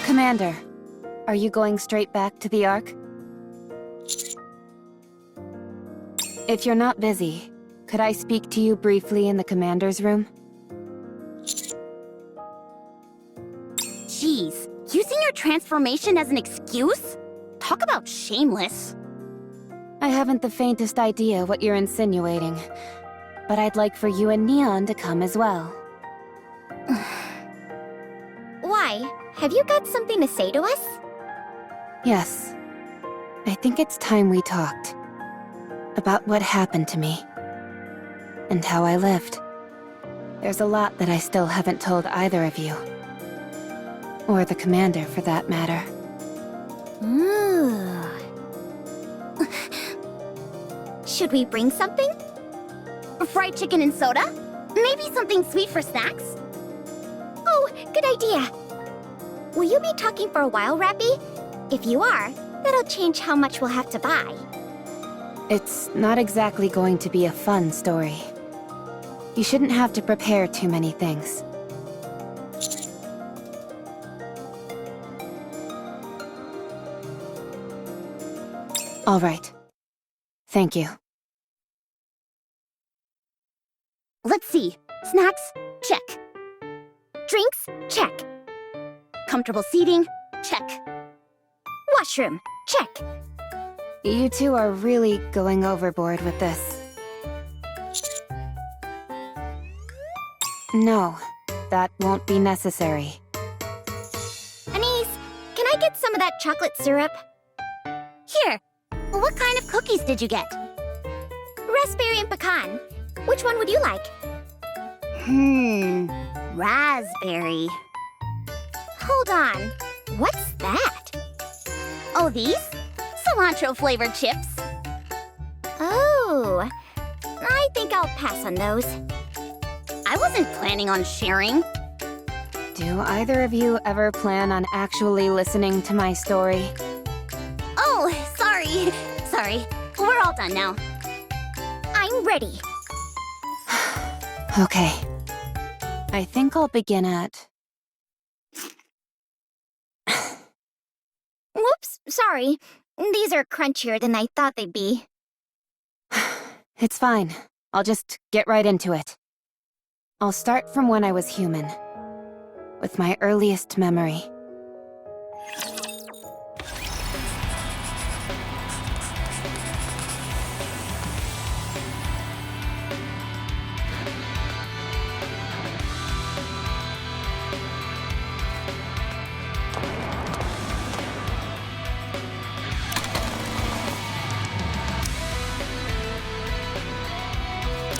Commander, are you going straight back to the Ark? If you're not busy, could I speak to you briefly in the Commander's room? Jeez, using your transformation as an excuse? Talk about shameless. I haven't the faintest idea what you're insinuating, but I'd like for you and Neon to come as well. Why? Have you got something to say to us? Yes. I think it's time we talked. About what happened to me. And how I lived. There's a lot that I still haven't told either of you. Or the Commander, for that matter. Ooh. Should we bring something? Fried chicken and soda? Maybe something sweet for snacks? Oh, good idea. Will you be talking for a while, Rappy? If you are, that'll change how much we'll have to buy. It's not exactly going to be a fun story. You shouldn't have to prepare too many things. All right. Thank you. Let's see. Snacks? Check. Drinks? Check. Comfortable seating? Check. Washroom? Check. You two are really going overboard with this. No, that won't be necessary. Anise, can I get some of that chocolate syrup? Here. What kind of cookies did you get? Raspberry and pecan. Which one would you like? Raspberry. Hold on. What's that? Oh, these? Cilantro-flavored chips. Oh. I think I'll pass on those. I wasn't planning on sharing. Do either of you ever plan on actually listening to my story? Oh, sorry. Sorry. We're all done now. I'm ready. Okay. I think I'll begin at... Whoops, sorry. These are crunchier than I thought they'd be. It's fine. I'll just get right into it. I'll start from when I was human. With my earliest memory.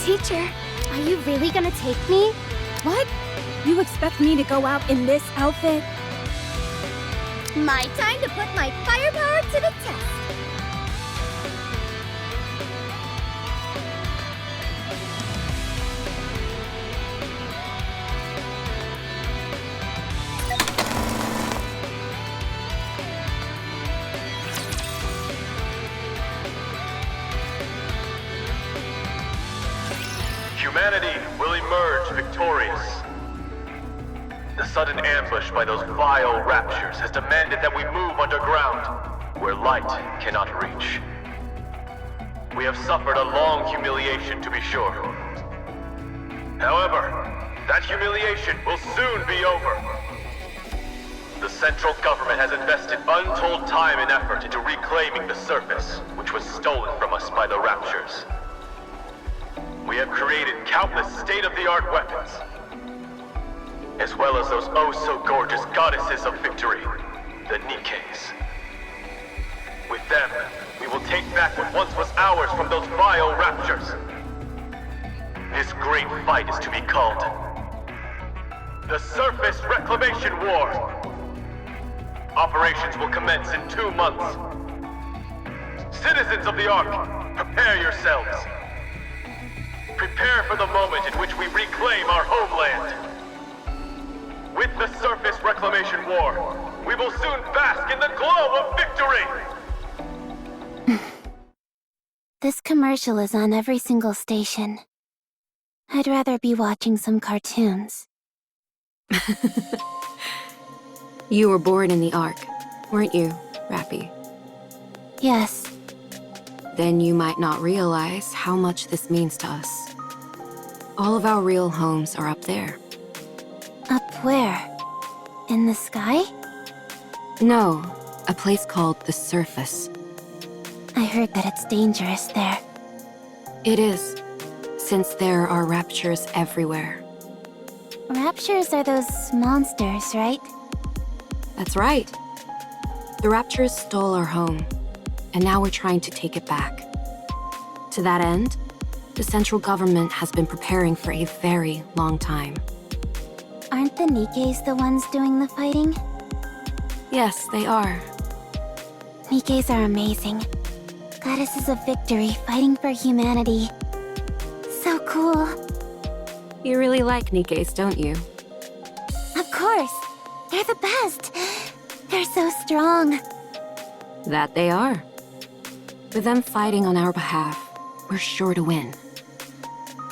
Teacher, are you really gonna take me? What? You expect me to go out in this outfit? My time to put my firepower to the test. Humanity will emerge victorious. The sudden ambush by those vile raptures has demanded that we move underground, where light cannot reach. We have suffered a long humiliation, to be sure. However, that humiliation will soon be over. The central government has invested untold time and effort into reclaiming the surface, which was stolen from us by the raptures. We have created countless state-of-the-art weapons, as well as those oh-so-gorgeous goddesses of victory, the Nikkes. With them, we will take back what once was ours from those vile raptures. This great fight is to be called the Surface Reclamation War. Operations will commence in 2 months. Citizens of the Ark, prepare yourselves. Prepare for the moment in which we reclaim our homeland. With the Surface Reclamation War, we will soon bask in the glow of victory! This commercial is on every single station. I'd rather be watching some cartoons. You were born in the Ark, weren't you, Rappy? Yes. Then you might not realize how much this means to us. All of our real homes are up there. Up where? In the sky? No, a place called the Surface. I heard that it's dangerous there. It is, since there are raptures everywhere. Raptures are those monsters, right? That's right. The raptures stole our home, and now we're trying to take it back. To that end, the central government has been preparing for a very long time. Aren't the Nikkes the ones doing the fighting? Yes, they are. Nikkes are amazing. Goddesses of victory fighting for humanity. So cool. You really like Nikkes, don't you? Of course. They're the best. They're so strong. That they are. With them fighting on our behalf, we're sure to win.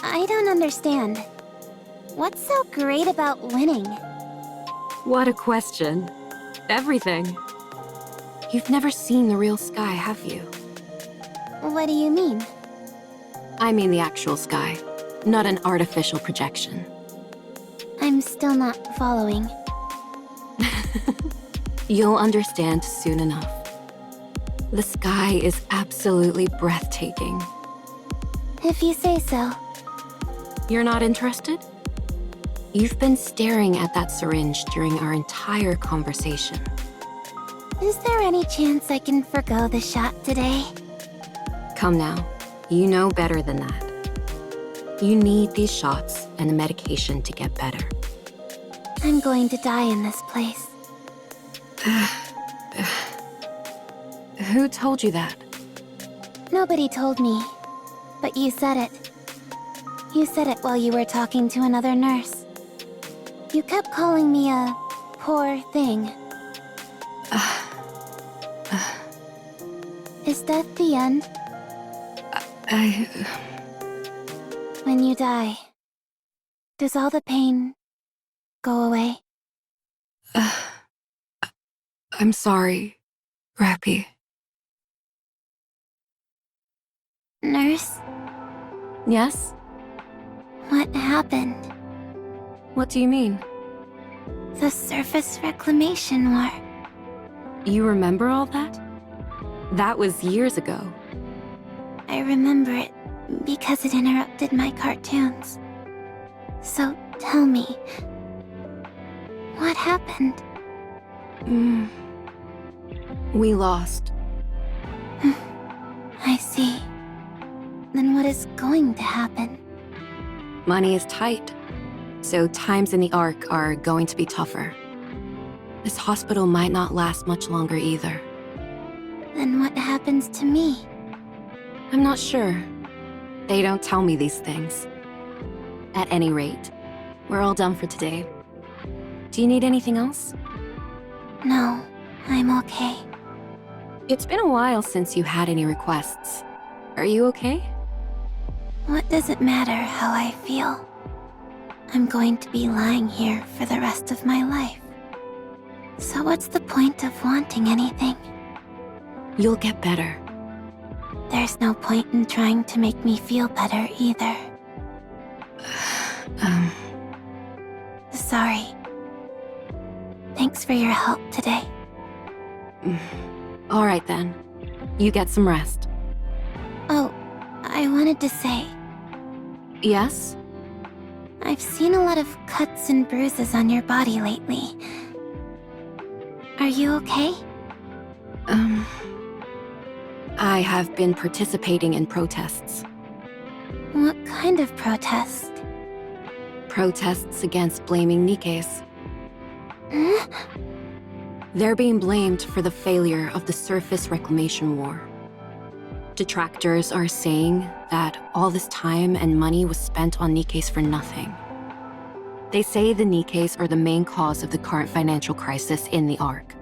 I don't understand. What's so great about winning? What a question. Everything. You've never seen the real sky, have you? What do you mean? I mean the actual sky, not an artificial projection. I'm still not following. You'll understand soon enough. The sky is absolutely breathtaking. If you say so. You're not interested? You've been staring at that syringe during our entire conversation. Is there any chance I can forgo the shot today? Come now, you know better than that. You need these shots and the medication to get better. I'm going to die in this place. Who told you that? Nobody told me, but you said it. You said it while you were talking to another nurse. You kept calling me a poor thing. Is that the end? When you die, does all the pain go away? I'm sorry, Rappy. Nurse, Yes? what happened? What do you mean? The surface reclamation war. You remember all that? That was years ago. I remember it because it interrupted my cartoons. So tell me, what happened? We lost. I see. Then what is going to happen? Money is tight, so times in the Ark are going to be tougher. This hospital might not last much longer either. Then what happens to me? I'm not sure. They don't tell me these things. At any rate, we're all done for today. Do you need anything else? No, I'm okay. It's been a while since you had any requests. Are you okay? What does it matter how I feel? I'm going to be lying here for the rest of my life. So what's the point of wanting anything? You'll get better. There's no point in trying to make me feel better either. Sorry. Thanks for your help today. All right then. You get some rest. Oh, I wanted to say, Yes? I've seen a lot of cuts and bruises on your body lately. Are you okay? I have been participating in protests. What kind of protest? Protests against blaming Nikkes. Hmm? They're being blamed for the failure of the surface reclamation war. Detractors are saying that all this time and money was spent on Nikkes for nothing. They say the Nikkes are the main cause of the current financial crisis in the Ark.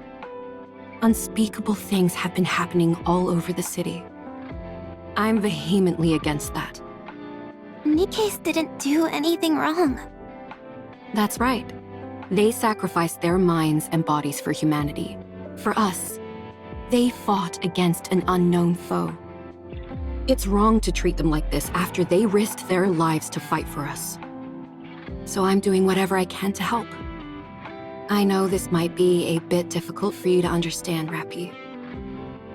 Unspeakable things have been happening all over the city. I'm vehemently against that. Nikkes didn't do anything wrong. That's right. They sacrificed their minds and bodies for humanity. For us, they fought against an unknown foe. It's wrong to treat them like this after they risked their lives to fight for us. So I'm doing whatever I can to help. I know this might be a bit difficult for you to understand, Rappy.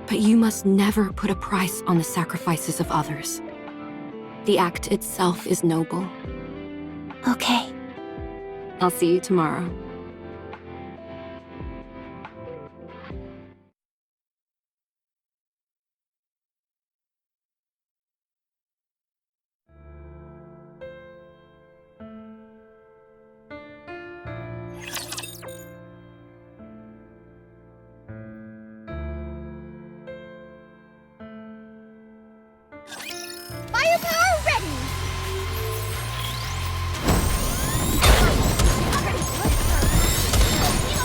But you must never put a price on the sacrifices of others. The act itself is noble. Okay. I'll see you tomorrow. Firepower ready!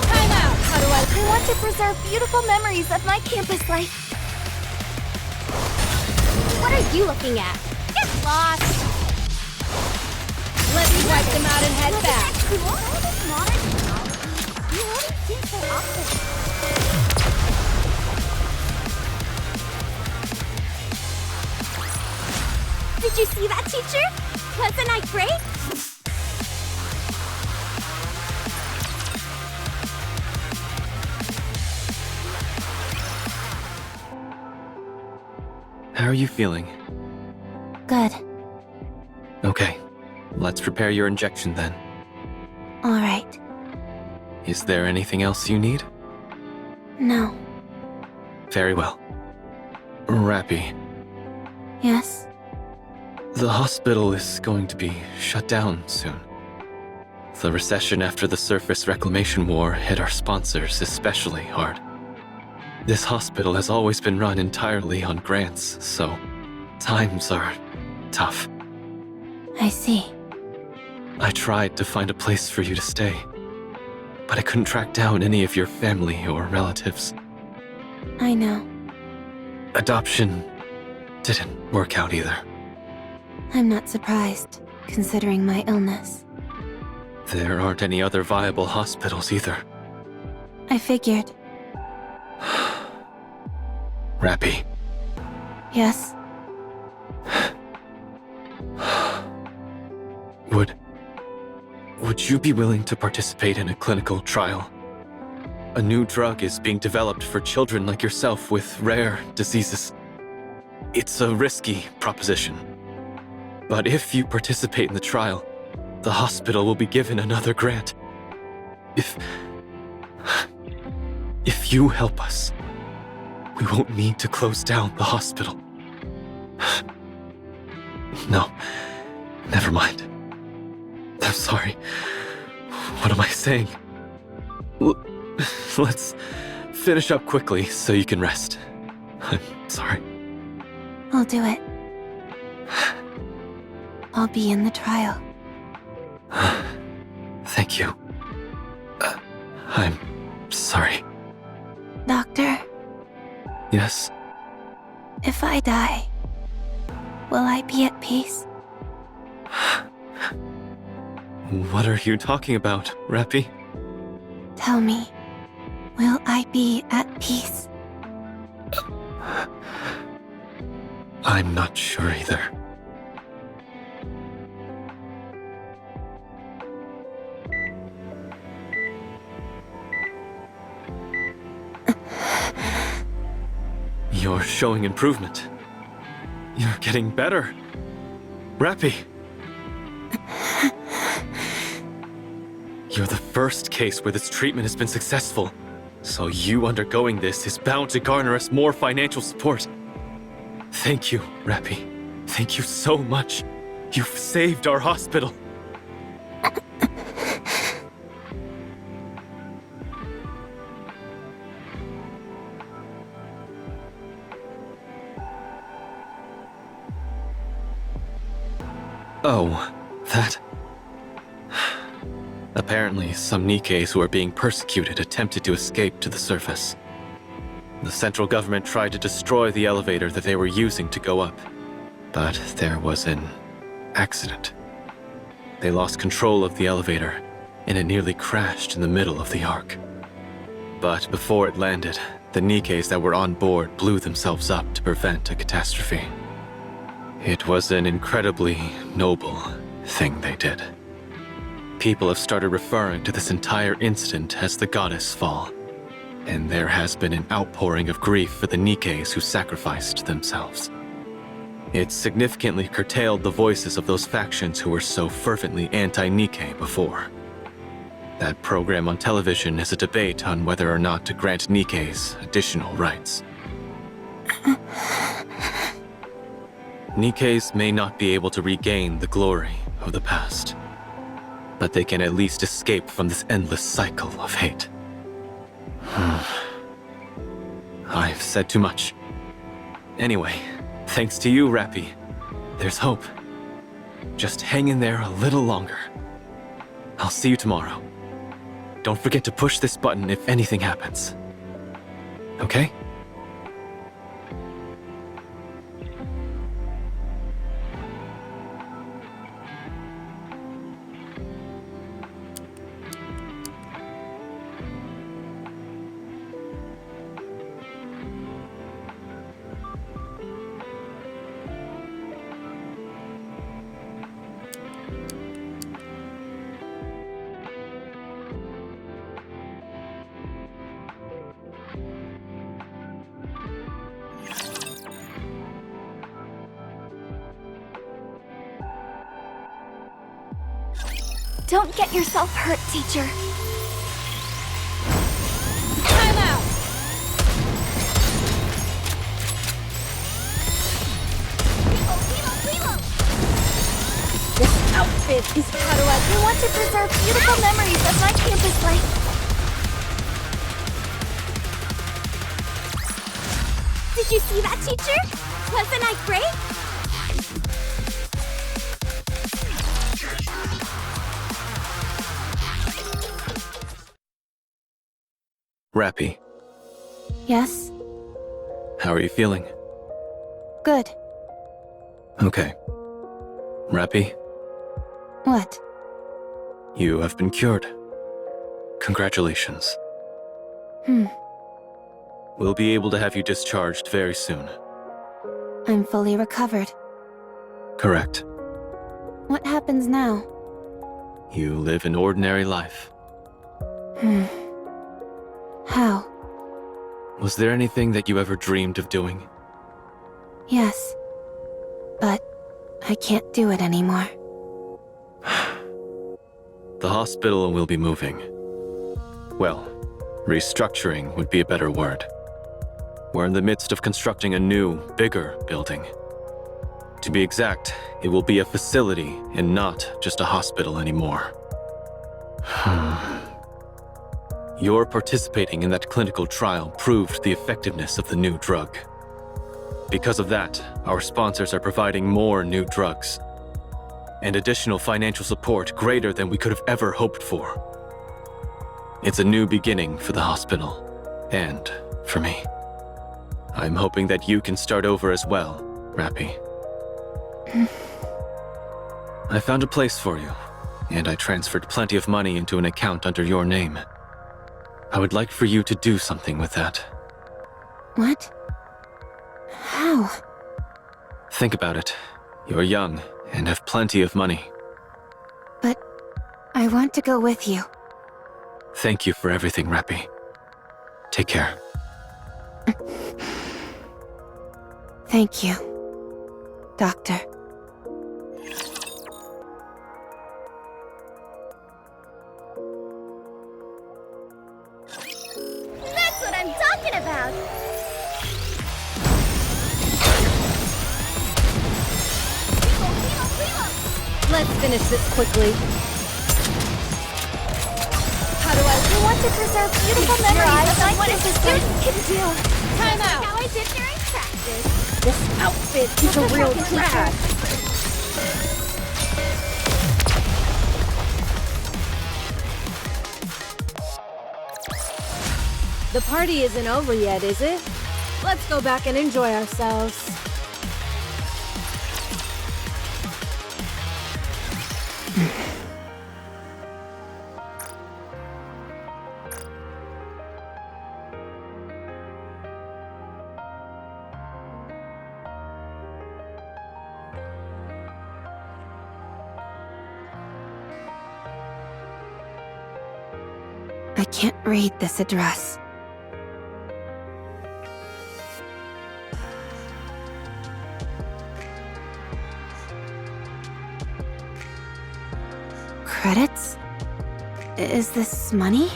Time out! How do I want to preserve beautiful memories of my campus life. What are you looking at? Get lost! Let me wipe them out and head back. Cool? All this modern technology. You always seem so awesome. Did you see that, teacher? Wasn't I great? How are you feeling? Good. Okay, let's prepare your injection then. All right. Is there anything else you need? No. Very well. Rappy, Yes? the hospital is going to be shut down soon. The recession after the Surface Reclamation War hit our sponsors especially hard. This hospital has always been run entirely on grants, so times are tough. I see. I tried to find a place for you to stay, but I couldn't track down any of your family or relatives. I know. Adoption didn't work out either. I'm not surprised, considering my illness. There aren't any other viable hospitals either. I figured. Rappy, Yes? would you be willing to participate in a clinical trial? A new drug is being developed for children like yourself with rare diseases. It's a risky proposition. But if you participate in the trial, the hospital will be given another grant. If you help us, we won't need to close down the hospital. No, never mind. I'm sorry. What am I saying? Let's finish up quickly so you can rest. I'm sorry. I'll do it. I'll be in the trial. Thank you. I'm sorry. Doctor, Yes? if I die, will I be at peace? What are you talking about, Rappy? Tell me, will I be at peace? I'm not sure either. You're showing improvement. You're getting better. Rappy! You're the first case where this treatment has been successful, so you undergoing this is bound to garner us more financial support. Thank you, Rappy. Thank you so much. You've saved our hospital. Oh, that... Apparently, some Nikkes who are being persecuted attempted to escape to the surface. The central government tried to destroy the elevator that they were using to go up, but there was an accident. They lost control of the elevator, and it nearly crashed in the middle of the arc. But before it landed, the Nikkes that were on board blew themselves up to prevent a catastrophe. It was an incredibly noble thing they did. People have started referring to this entire incident as the Goddess Fall, and there has been an outpouring of grief for the Nikkes who sacrificed themselves. It significantly curtailed the voices of those factions who were so fervently anti-Nikke before. That program on television is a debate on whether or not to grant Nikkes additional rights. Nikkes may not be able to regain the glory of the past, but they can at least escape from this endless cycle of hate. I've said too much. Anyway, thanks to you, Rappy, there's hope. Just hang in there a little longer. I'll see you tomorrow. Don't forget to push this button if anything happens. Okay? Don't get yourself hurt, teacher. Time out! Reload! This outfit is how do I want to preserve beautiful memories of my campus life. Did you see that, teacher? Wasn't I great? Rappy, Yes? how are you feeling? Good. Okay. Rappy, What? you have been cured. Congratulations. We'll be able to have you discharged very soon. I'm fully recovered. Correct. What happens now? You live an ordinary life. How? Was there anything that you ever dreamed of doing? Yes. But I can't do it anymore. The hospital will be moving. Well, restructuring would be a better word. We're in the midst of constructing a new, bigger building. To be exact, it will be a facility and not just a hospital anymore. Your participating in that clinical trial proved the effectiveness of the new drug. Because of that, our sponsors are providing more new drugs and additional financial support greater than we could have ever hoped for. It's a new beginning for the hospital, and for me. I'm hoping that you can start over as well, Rappy. I found a place for you, and I transferred plenty of money into an account under your name. I would like for you to do something with that. What? How? Think about it. You're young and have plenty of money. But I want to go with you. Thank you for everything, Rappy. Take care. Thank you, Doctor. That's what I'm talking about! Reload! Let's finish this quickly. How do I want to preserve beautiful memories of my what a student can do? Time out! How I did during practice. This outfit is a real drag. The party isn't over yet, is it? Let's go back and enjoy ourselves. I can't read this address. Credits? Is this money?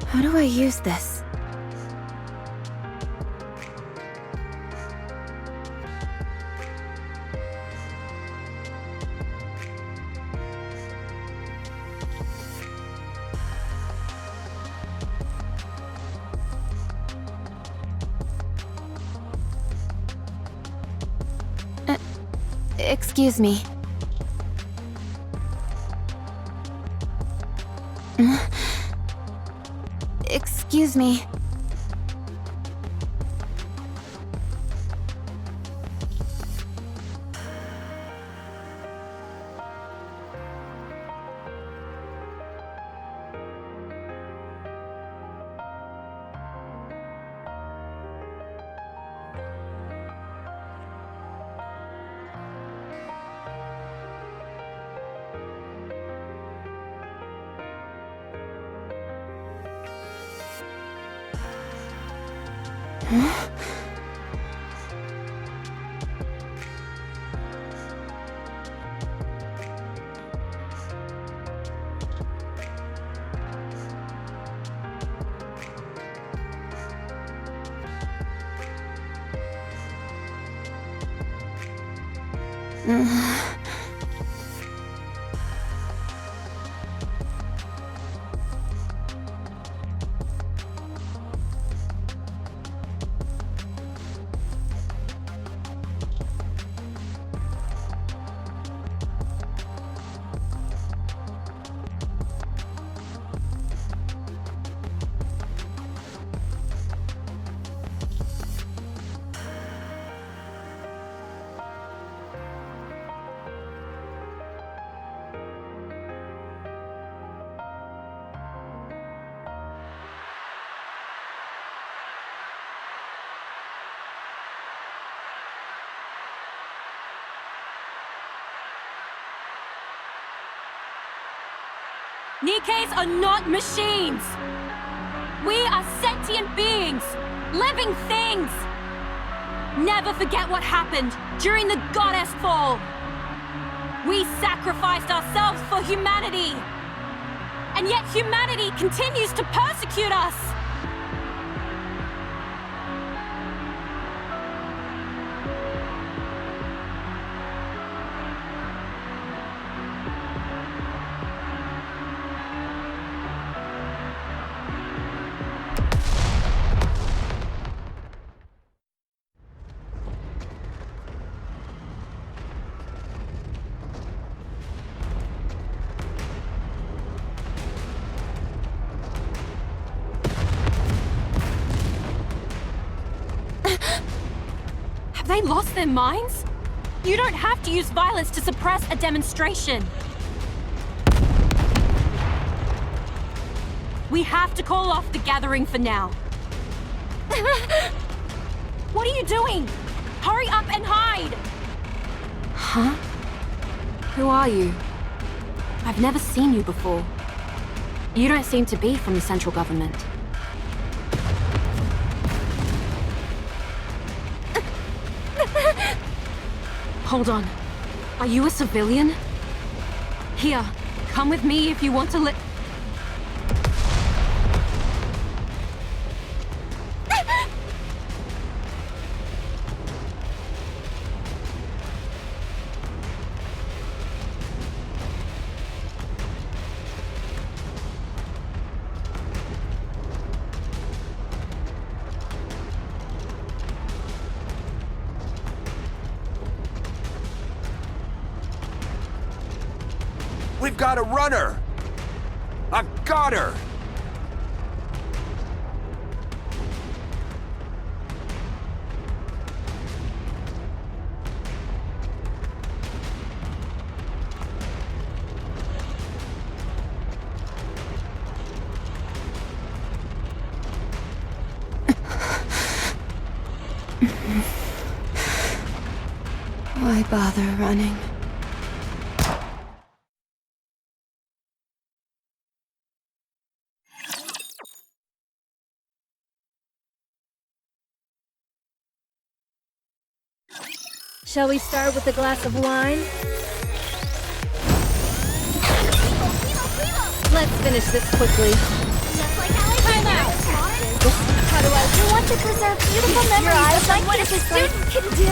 How do I use this? Excuse me. Excuse me. Nikkes are not machines! We are sentient beings! Living things! Never forget what happened during the Goddess Fall! We sacrificed ourselves for humanity! And yet humanity continues to persecute us! Have they lost their minds? You don't have to use violence to suppress a demonstration. We have to call off the gathering for now. What are you doing? Hurry up and hide! Huh? Who are you? I've never seen you before. You don't seem to be from the central government. Hold on. Are you a civilian? Here, come with me if you want to li- We've got a runner! I've got her! Why bother running? Shall we start with a glass of wine? Let's finish this quickly. Just like how I Time out! How do I want to preserve beautiful memories of what a student can do?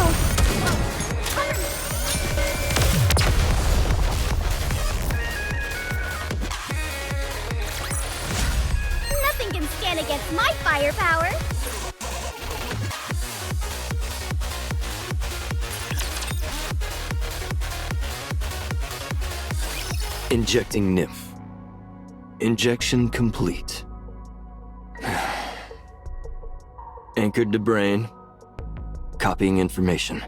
Nothing can stand against my firepower. Injecting nymph. Injection complete. Anchored to brain. Copying information.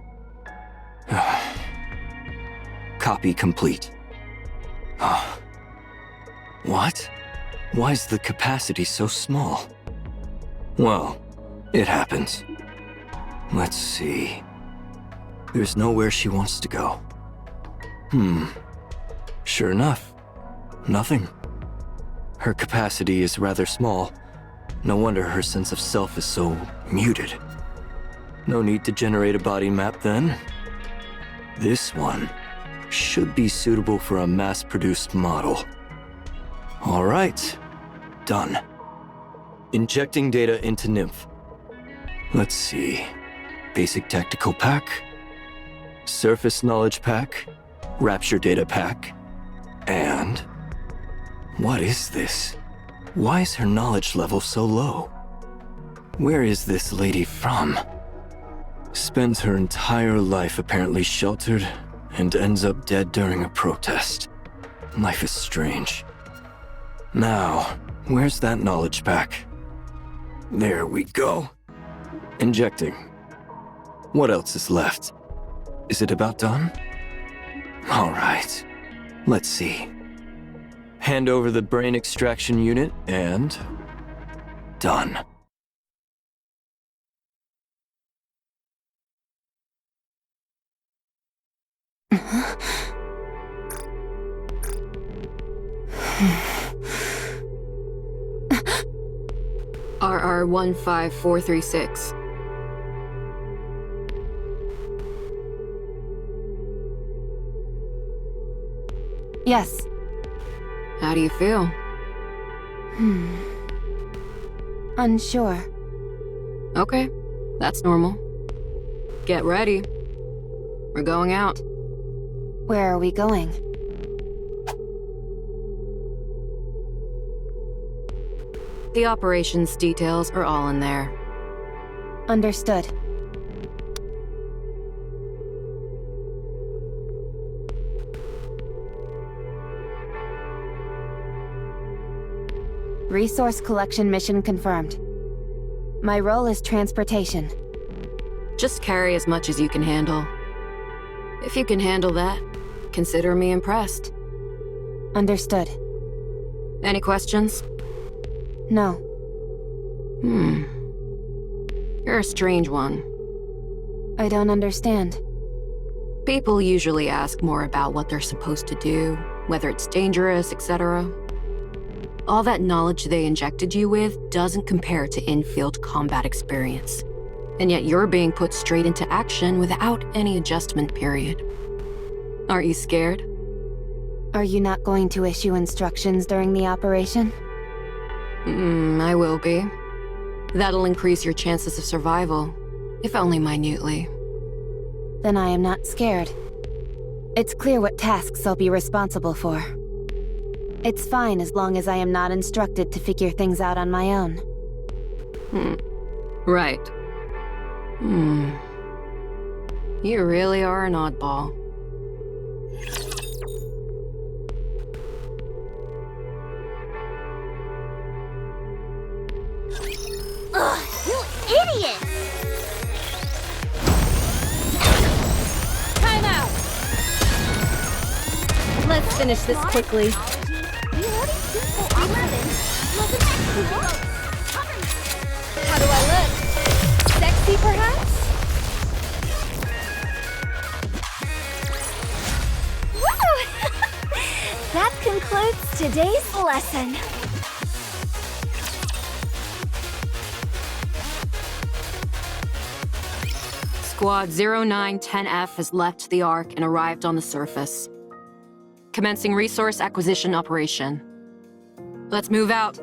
Copy complete. What? Why is the capacity so small? Well, it happens. Let's see. There's nowhere she wants to go. Sure enough, nothing. Her capacity is rather small. No wonder her sense of self is so muted. No need to generate a body map then. This one should be suitable for a mass-produced model. All right, done. Injecting data into Nymph. Let's see. Basic Tactical Pack, Surface Knowledge Pack, Rapture Data Pack, and... what is this? Why is her knowledge level so low? Where is this lady from? Spends her entire life apparently sheltered and ends up dead during a protest. Life is strange. Now, where's that knowledge pack? There we go. Injecting. What else is left? Is it about done? All right. Let's see. Hand over the brain extraction unit and... done. RR15436. Yes. How do you feel? Unsure. Okay, that's normal. Get ready. We're going out. Where are we going? The operations details are all in there. Understood. Resource collection mission confirmed. My role is transportation. Just carry as much as you can handle. If you can handle that, consider me impressed. Understood. Any questions? No. You're a strange one. I don't understand. People usually ask more about what they're supposed to do, whether it's dangerous, etc. All that knowledge they injected you with doesn't compare to in-field combat experience. And yet you're being put straight into action without any adjustment period. Aren't you scared? Are you not going to issue instructions during the operation? I will be. That'll increase your chances of survival, if only minutely. Then I am not scared. It's clear what tasks I'll be responsible for. It's fine as long as I am not instructed to figure things out on my own. Right. You really are an oddball. Ugh, you idiot! Time out! Let's finish this quickly. How do I look? Sexy, perhaps? Woo! That concludes today's lesson. Squad 0910F has left the Ark and arrived on the surface. Commencing resource acquisition operation. Let's move out.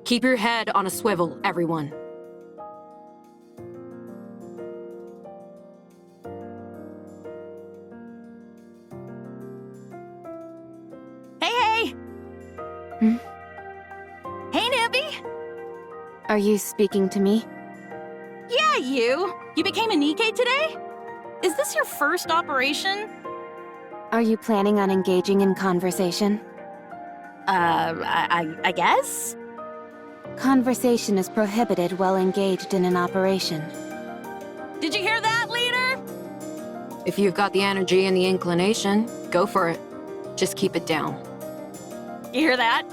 Keep your head on a swivel, everyone. Hey! Hmm? Hey, Nippy! Are you speaking to me? Yeah, you! You became a Nikke today? Is this your first operation? Are you planning on engaging in conversation? I guess? Conversation is prohibited while engaged in an operation. Did you hear that, leader? If you've got the energy and the inclination, go for it. Just keep it down. You hear that?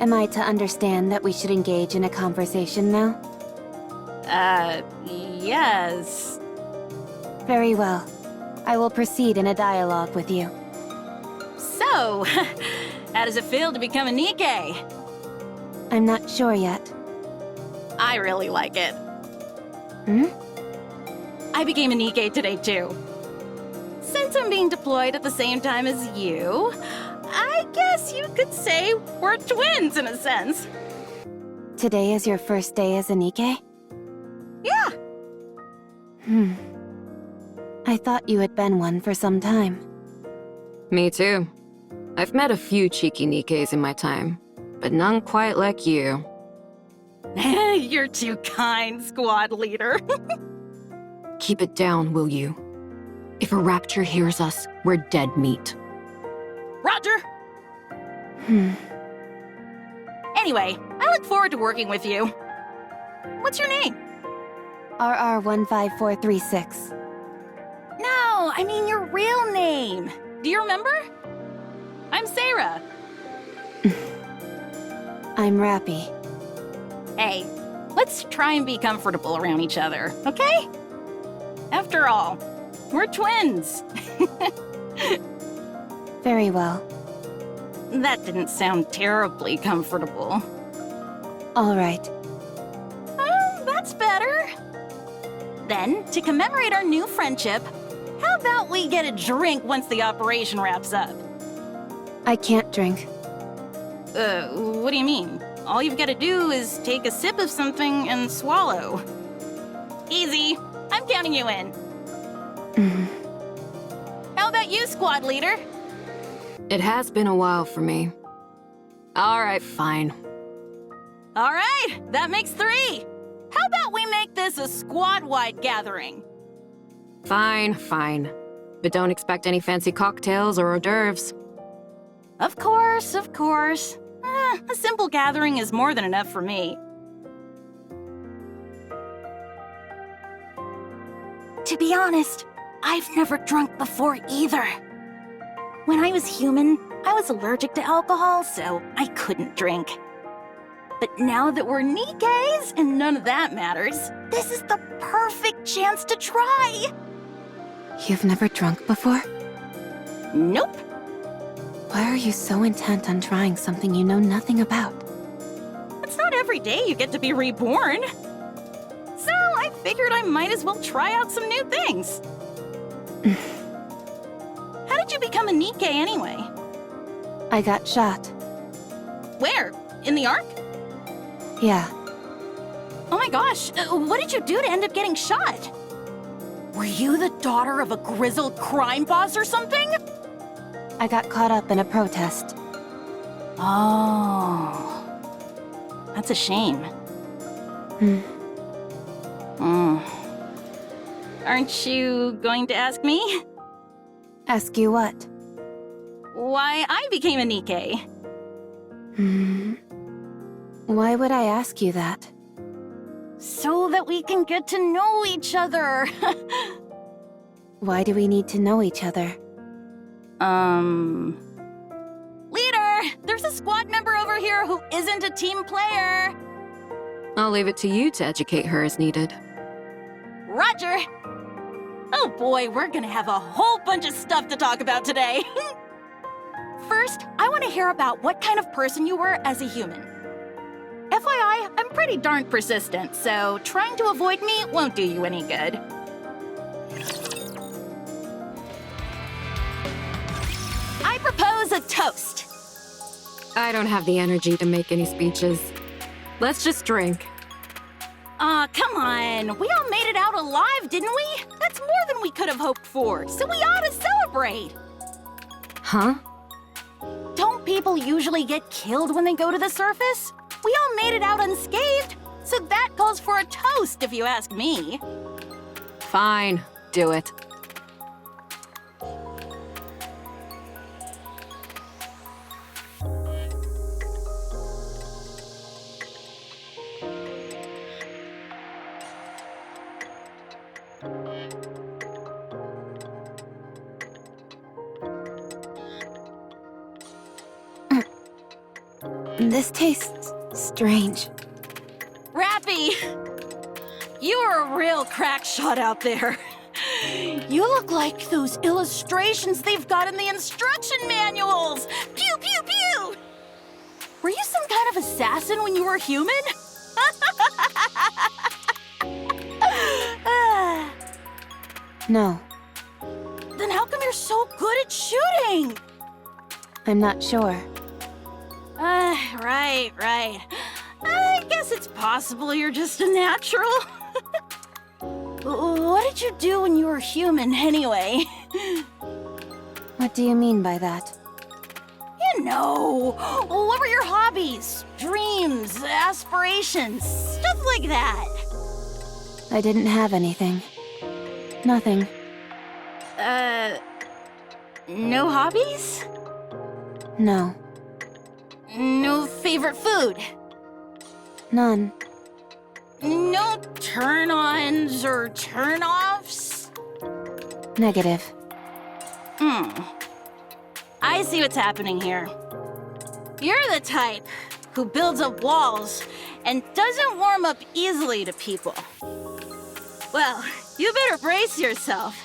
Am I to understand that we should engage in a conversation now? Yes. Very well. I will proceed in a dialogue with you. So, how does it feel to become a Nikke? I'm not sure yet. I really like it. Hmm? I became a Nikke today, too. Since I'm being deployed at the same time as you, I guess you could say we're twins in a sense. Today is your first day as a Nikke? Yeah. I thought you had been one for some time. Me too. I've met a few cheeky Nikkes in my time, but none quite like you. You're too kind, squad leader. Keep it down, will you? If a rapture hears us, we're dead meat. Roger! Anyway, I look forward to working with you. What's your name? RR15436. No, I mean your real name. Do you remember? I'm Sarah. I'm Rappy. Hey, let's try and be comfortable around each other, okay? After all, we're twins. Very well. That didn't sound terribly comfortable. All right. Oh, that's better. Then, to commemorate our new friendship, how about we get a drink once the operation wraps up? I can't drink. What do you mean? All you've got to do is take a sip of something and swallow. Easy. I'm counting you in. How about you, squad leader? It has been a while for me. All right, fine. All right, that makes 3. How about we make this a squad-wide gathering? Fine. But don't expect any fancy cocktails or hors d'oeuvres. Of course. A simple gathering is more than enough for me. To be honest, I've never drunk before either. When I was human, I was allergic to alcohol, so I couldn't drink. But now that we're Nikkes and none of that matters, this is the perfect chance to try. You've never drunk before? Nope. Why are you so intent on trying something you know nothing about? It's not every day you get to be reborn. So I figured I might as well try out some new things. How did you become a Nikke anyway? I got shot. Where? In the Ark? Yeah. Oh my gosh, what did you do to end up getting shot? Were you the daughter of a grizzled crime boss or something? I got caught up in a protest. Oh. That's a shame. Aren't you going to ask me? Ask you what? Why I became a Nikke. Why would I ask you that? So that we can get to know each other. Why do we need to know each other? Leader! There's a squad member over here who isn't a team player! I'll leave it to you to educate her as needed. Roger! Oh boy, we're gonna have a whole bunch of stuff to talk about today. First, I want to hear about what kind of person you were as a human. FYI, I'm pretty darn persistent, so trying to avoid me won't do you any good. a toast. I don't have the energy to make any speeches. Let's just drink. Aw, come on. We all made it out alive, didn't we? That's more than we could have hoped for, so we ought to celebrate. Huh? Don't people usually get killed when they go to the surface? We all made it out unscathed, so that calls for a toast, if you ask me. Fine, do it. This tastes strange. Rappy! You're a real crack shot out there. You look like those illustrations they've got in the instruction manuals! Pew, pew, pew! Were you some kind of assassin when you were human? No, Then how come you're so good at shooting? I'm not sure. Right. I guess it's possible you're just a natural. What did you do when you were human, anyway? What do you mean by that? You know, what were your hobbies, dreams, aspirations, stuff like that? I didn't have anything. Nothing. No hobbies? No. No favorite food? None. No turn-ons or turn-offs? Negative. I see what's happening here. You're the type who builds up walls and doesn't warm up easily to people. Well, you better brace yourself,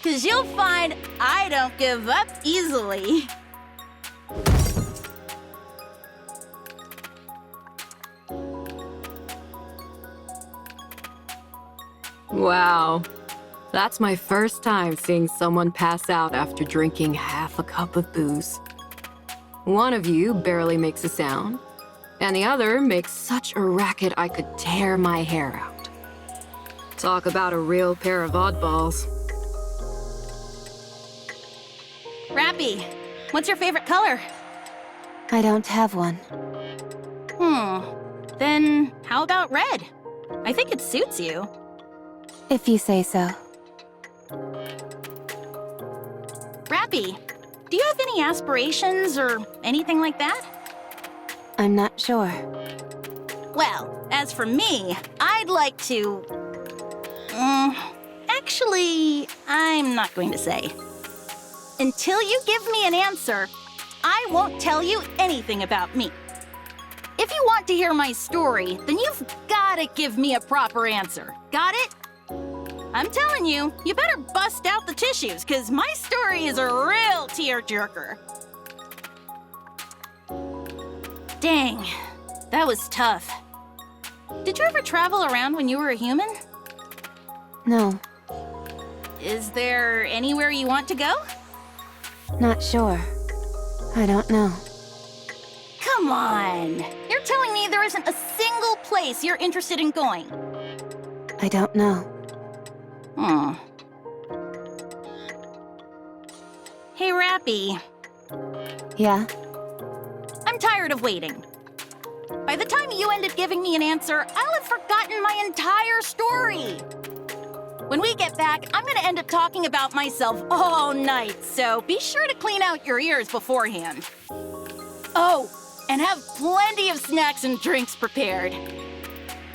because you'll find I don't give up easily. Wow. That's my first time seeing someone pass out after drinking half a cup of booze. One of you barely makes a sound, and the other makes such a racket I could tear my hair out. Talk about a real pair of oddballs. Rappy, what's your favorite color? I don't have one. Then how about red? I think it suits you. If you say so. Rappy, do you have any aspirations or anything like that? I'm not sure. Well, as for me, I'd like to... actually, I'm not going to say. Until you give me an answer, I won't tell you anything about me. If you want to hear my story, then you've gotta give me a proper answer. Got it? I'm telling you, you better bust out the tissues, because my story is a real tearjerker. Dang, that was tough. Did you ever travel around when you were a human? No, Is there anywhere you want to go? not sure. I don't know. Come on! You're telling me there isn't a single place you're interested in going? I don't know. Hey, Rappy. Yeah? I'm tired of waiting. By the time you end up giving me an answer, I'll have forgotten my entire story. When we get back, I'm gonna end up talking about myself all night, so be sure to clean out your ears beforehand. Oh, and have plenty of snacks and drinks prepared.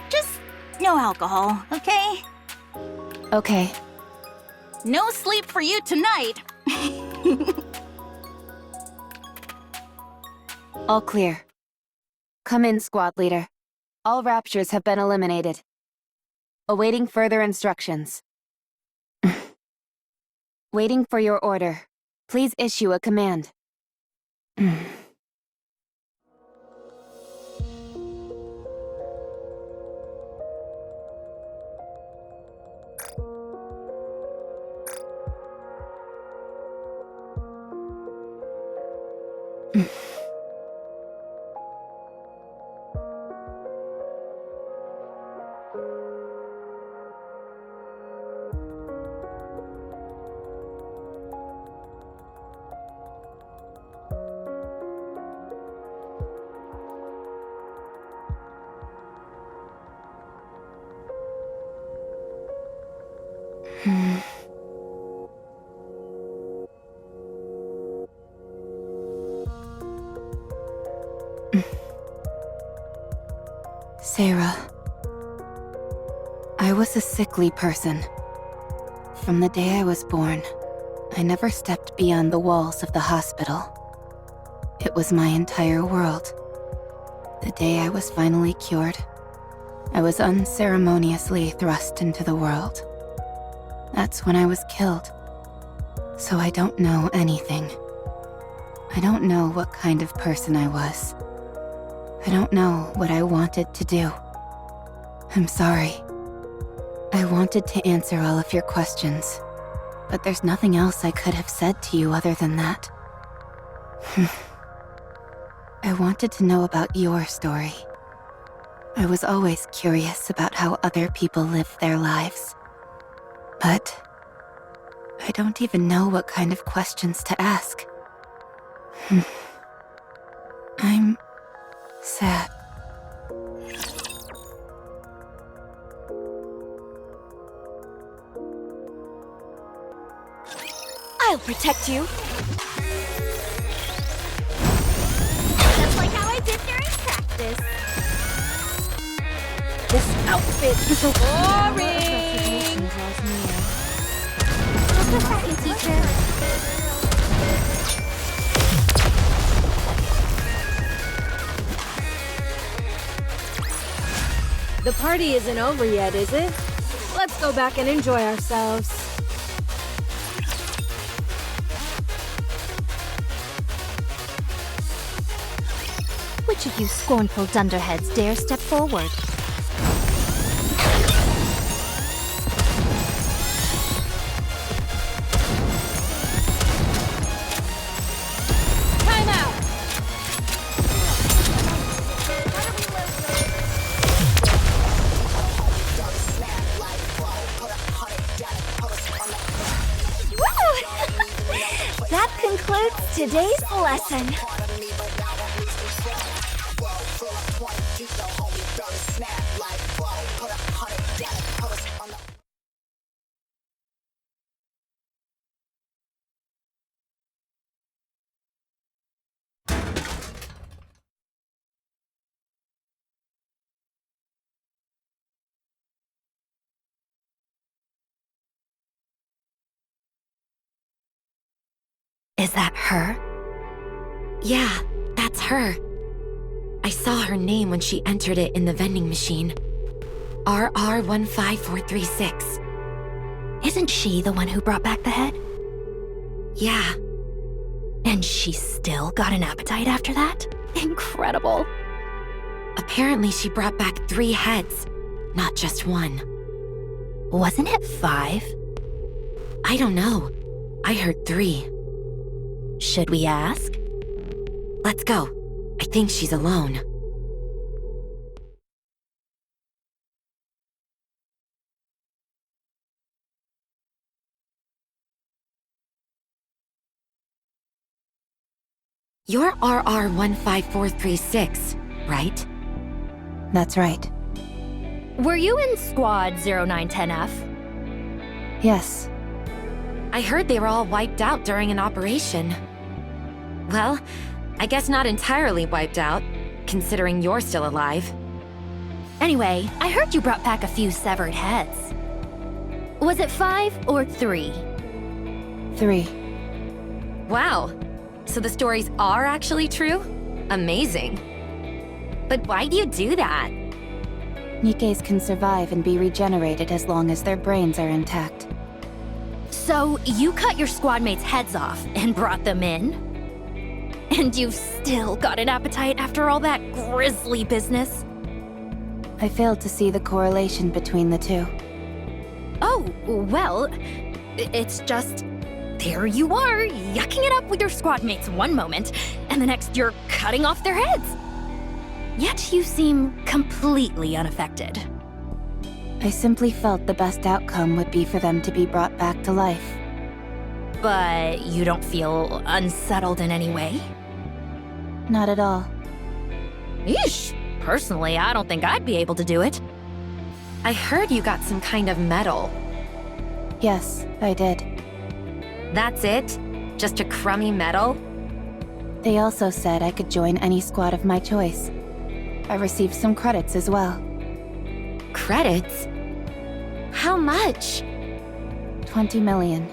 Just no alcohol, okay? Okay. No sleep for you tonight. All clear. Come in, squad leader. All raptures have been eliminated. Awaiting further instructions. Waiting for your order. Please issue a command. Sarah. I was a sickly person. From the day I was born, I never stepped beyond the walls of the hospital. It was my entire world. The day I was finally cured, I was unceremoniously thrust into the world. That's when I was killed. So I don't know anything. I don't know what kind of person I was. I don't know what I wanted to do. I'm sorry. I wanted to answer all of your questions, but there's nothing else I could have said to you other than that. I wanted to know about your story. I was always curious about how other people live their lives. But I don't even know what kind of questions to ask. I'm sad. I'll protect you. Just like how I did during practice. This outfit is so boring! Just a second, teacher. The party isn't over yet, is it? Let's go back and enjoy ourselves. Which of you scornful dunderheads dare step forward? Time out! That concludes today's lesson. Is that her? Yeah, that's her. I saw her name when she entered it in the vending machine. RR15436. Isn't she the one who brought back the head? Yeah. And she still got an appetite after that? Incredible. Apparently she brought back 3 heads, not just 1. Wasn't it 5? I don't know. I heard 3. Should we ask? Let's go. I think she's alone. You're RR15436, right? That's right. Were you in Squad 0910F? Yes. I heard they were all wiped out during an operation. Well, I guess not entirely wiped out, considering you're still alive. Anyway, I heard you brought back a few severed heads. Was it 5 or 3? 3. Wow. So the stories are actually true? Amazing. But why do you do that? Nikkes can survive and be regenerated as long as their brains are intact. So you cut your squad mates' heads off and brought them in? And you've still got an appetite after all that grisly business? I failed to see the correlation between the two. Oh, well, it's just... There you are, yucking it up with your squad mates one moment, and the next you're cutting off their heads. Yet you seem completely unaffected. I simply felt the best outcome would be for them to be brought back to life. But you don't feel unsettled in any way? Not at all. Eesh, personally, I don't think I'd be able to do it. I heard you got some kind of medal. Yes, I did. That's it? Just a crummy medal? They also said I could join any squad of my choice. I received some credits as well. Credits? How much? 20 million.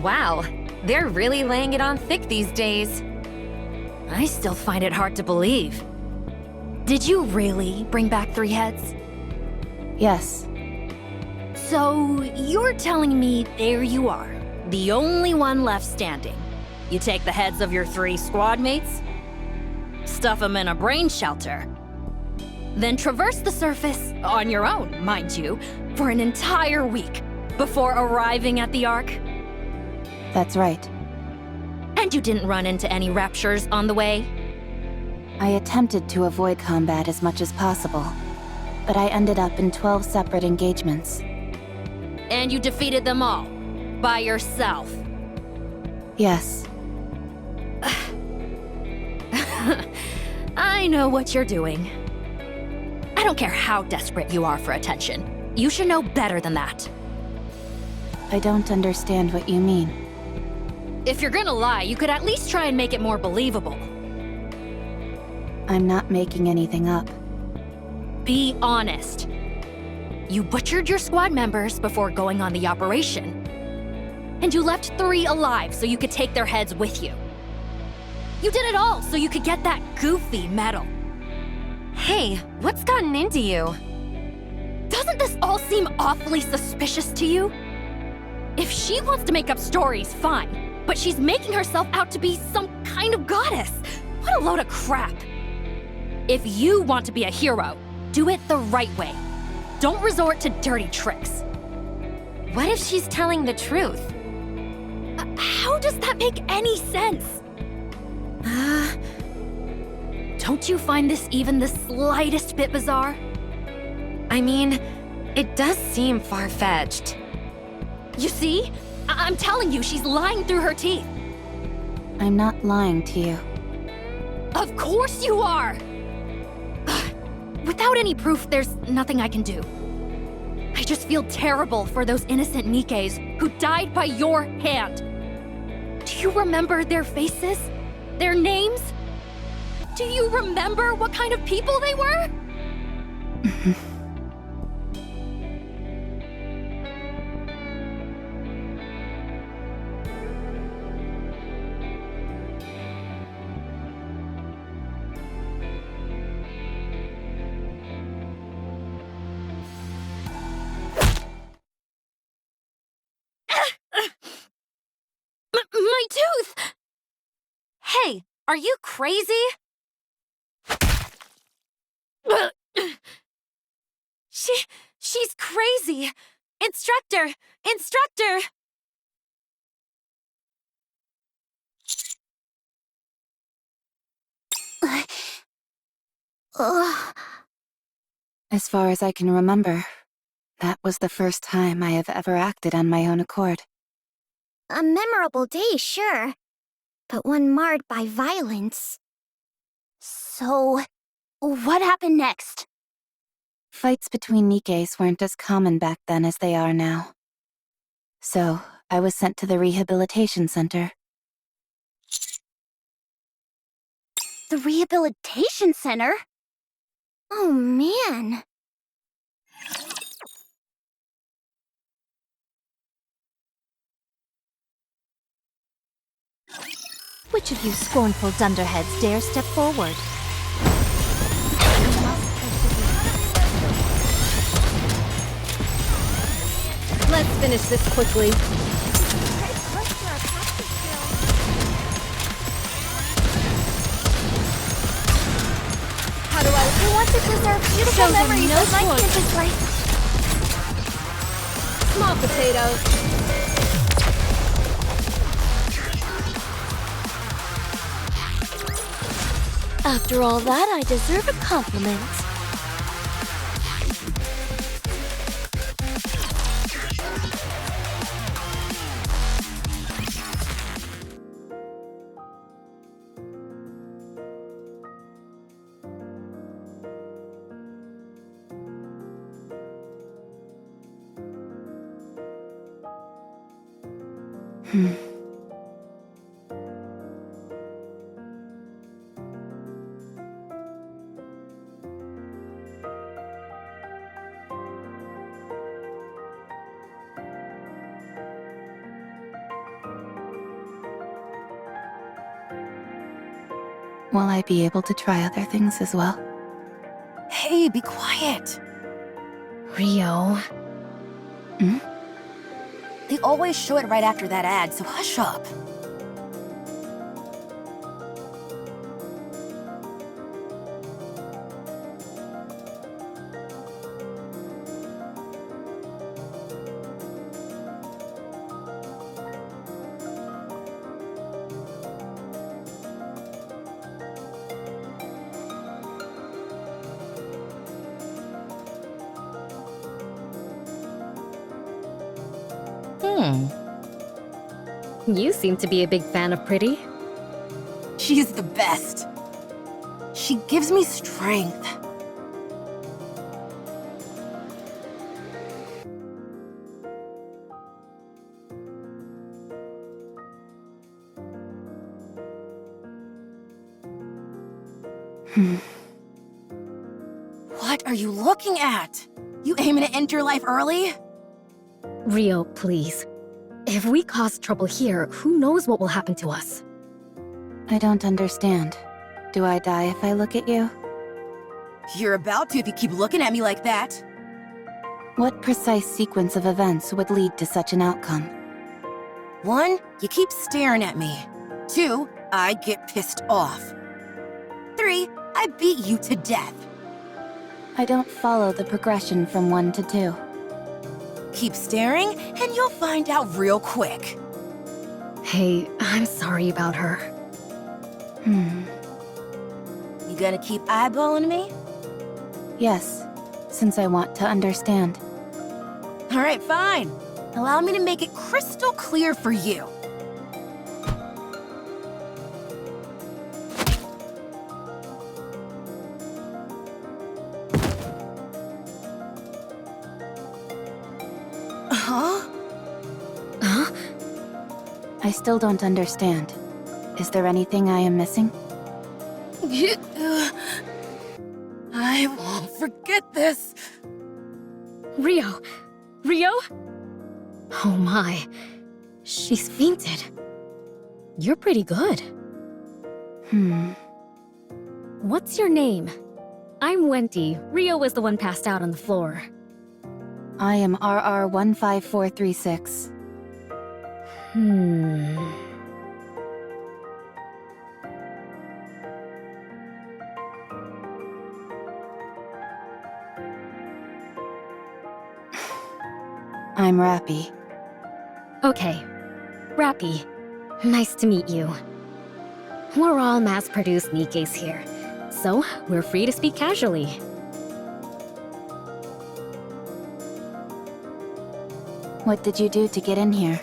Wow, they're really laying it on thick these days. I still find it hard to believe. Did you really bring back 3 heads? Yes. So, you're telling me there you are, the only one left standing. You take the heads of your 3 squad mates, stuff them in a brain shelter, then traverse the surface, on your own, mind you, for an entire week before arriving at the Ark. That's right. And you didn't run into any raptures on the way? I attempted to avoid combat as much as possible, but I ended up in 12 separate engagements. And you defeated them all, by yourself? Yes. I know what you're doing. I don't care how desperate you are for attention. You should know better than that. I don't understand what you mean. If you're gonna lie, you could at least try and make it more believable. I'm not making anything up. Be honest. You butchered your squad members before going on the operation. And you left 3 alive so you could take their heads with you. You did it all so you could get that goofy medal. Hey, what's gotten into you? Doesn't this all seem awfully suspicious to you? If she wants to make up stories, fine. But she's making herself out to be some kind of goddess. What a load of crap. If you want to be a hero, do it the right way. Don't resort to dirty tricks. What if she's telling the truth? How does that make any sense? Don't you find this even the slightest bit bizarre? I mean, it does seem far-fetched. You see? I'm telling you, she's lying through her teeth. I'm not lying to you. Of course you are! Without any proof, there's nothing I can do. I just feel terrible for those innocent Nikkes who died by your hand. Do you remember their faces? Their names? Do you remember what kind of people they were? My tooth! Hey, are you crazy? She's crazy! Instructor! Instructor! As far as I can remember, that was the first time I have ever acted on my own accord. A memorable day, sure. But one marred by violence. So, what happened next? Fights between Nikkes weren't as common back then as they are now. So, I was sent to the rehabilitation center. The rehabilitation center? Oh man. Which of you scornful dunderheads dare step forward? Let's finish this quickly. How do I want to preserve beautiful memories of my kid's life? Small potatoes. After all that, I deserve a compliment. Will I be able to try other things as well? Hey, be quiet. Rio. They always show it right after that ad, so hush up. You seem to be a big fan of Pretty. She's the best. She gives me strength. What are you looking at? You aiming to end your life early? Rio, please. If we cause trouble here, who knows what will happen to us? I don't understand. Do I die if I look at you? You're about to if you keep looking at me like that. What precise sequence of events would lead to such an outcome? 1, you keep staring at me. 2, I get pissed off. 3, I beat you to death. I don't follow the progression from 1 to 2. Keep staring, and you'll find out real quick. Hey, I'm sorry about her. You gonna keep eyeballing me? Yes, since I want to understand. Alright, fine. Allow me to make it crystal clear for you. I still don't understand. Is there anything I am missing? I won't forget this. Rio! Rio? Oh my. She's fainted. You're pretty good. What's your name? I'm Wendy. Rio was the one passed out on the floor. I am RR15436. I'm Rappy. Okay. Rappy. Nice to meet you. We're all mass-produced Nikkes here, so we're free to speak casually. What did you do to get in here?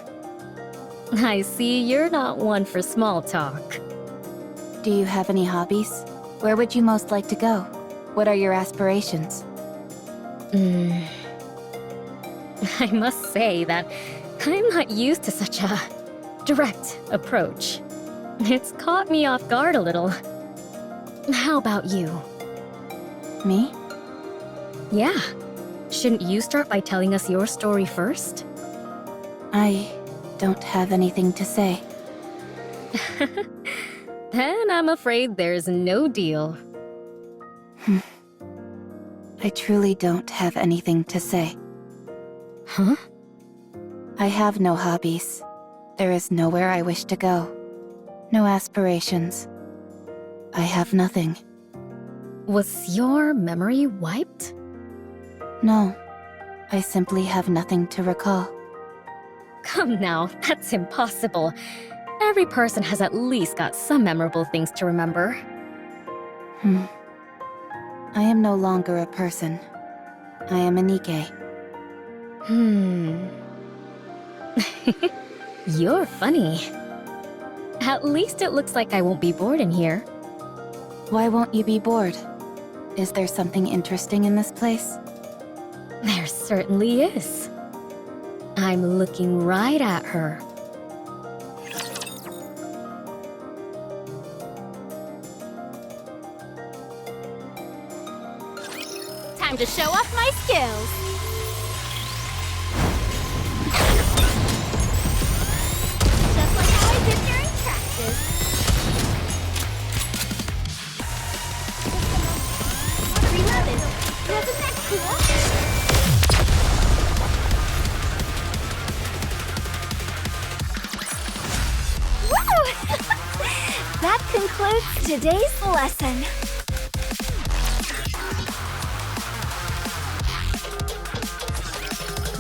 I see you're not one for small talk. Do you have any hobbies? Where would you most like to go? What are your aspirations? I must say that I'm not used to such a direct approach. It's caught me off guard a little. How about you? Me? Yeah. Shouldn't you start by telling us your story first? I don't have anything to say. Then I'm afraid there's no deal. I truly don't have anything to say. Huh? I have no hobbies. There is nowhere I wish to go. No aspirations. I have nothing. Was your memory wiped? No. I simply have nothing to recall. Come now, that's impossible. Every person has at least got some memorable things to remember. I am no longer a person. I am a Nikke. You're funny. At least it looks like I won't be bored in here. Why won't you be bored? Is there something interesting in this place? There certainly is. I'm looking right at her. time to show off my skills. Just like how I did during practice. Reloaded. Wasn't that cool? Woo! That concludes today's lesson.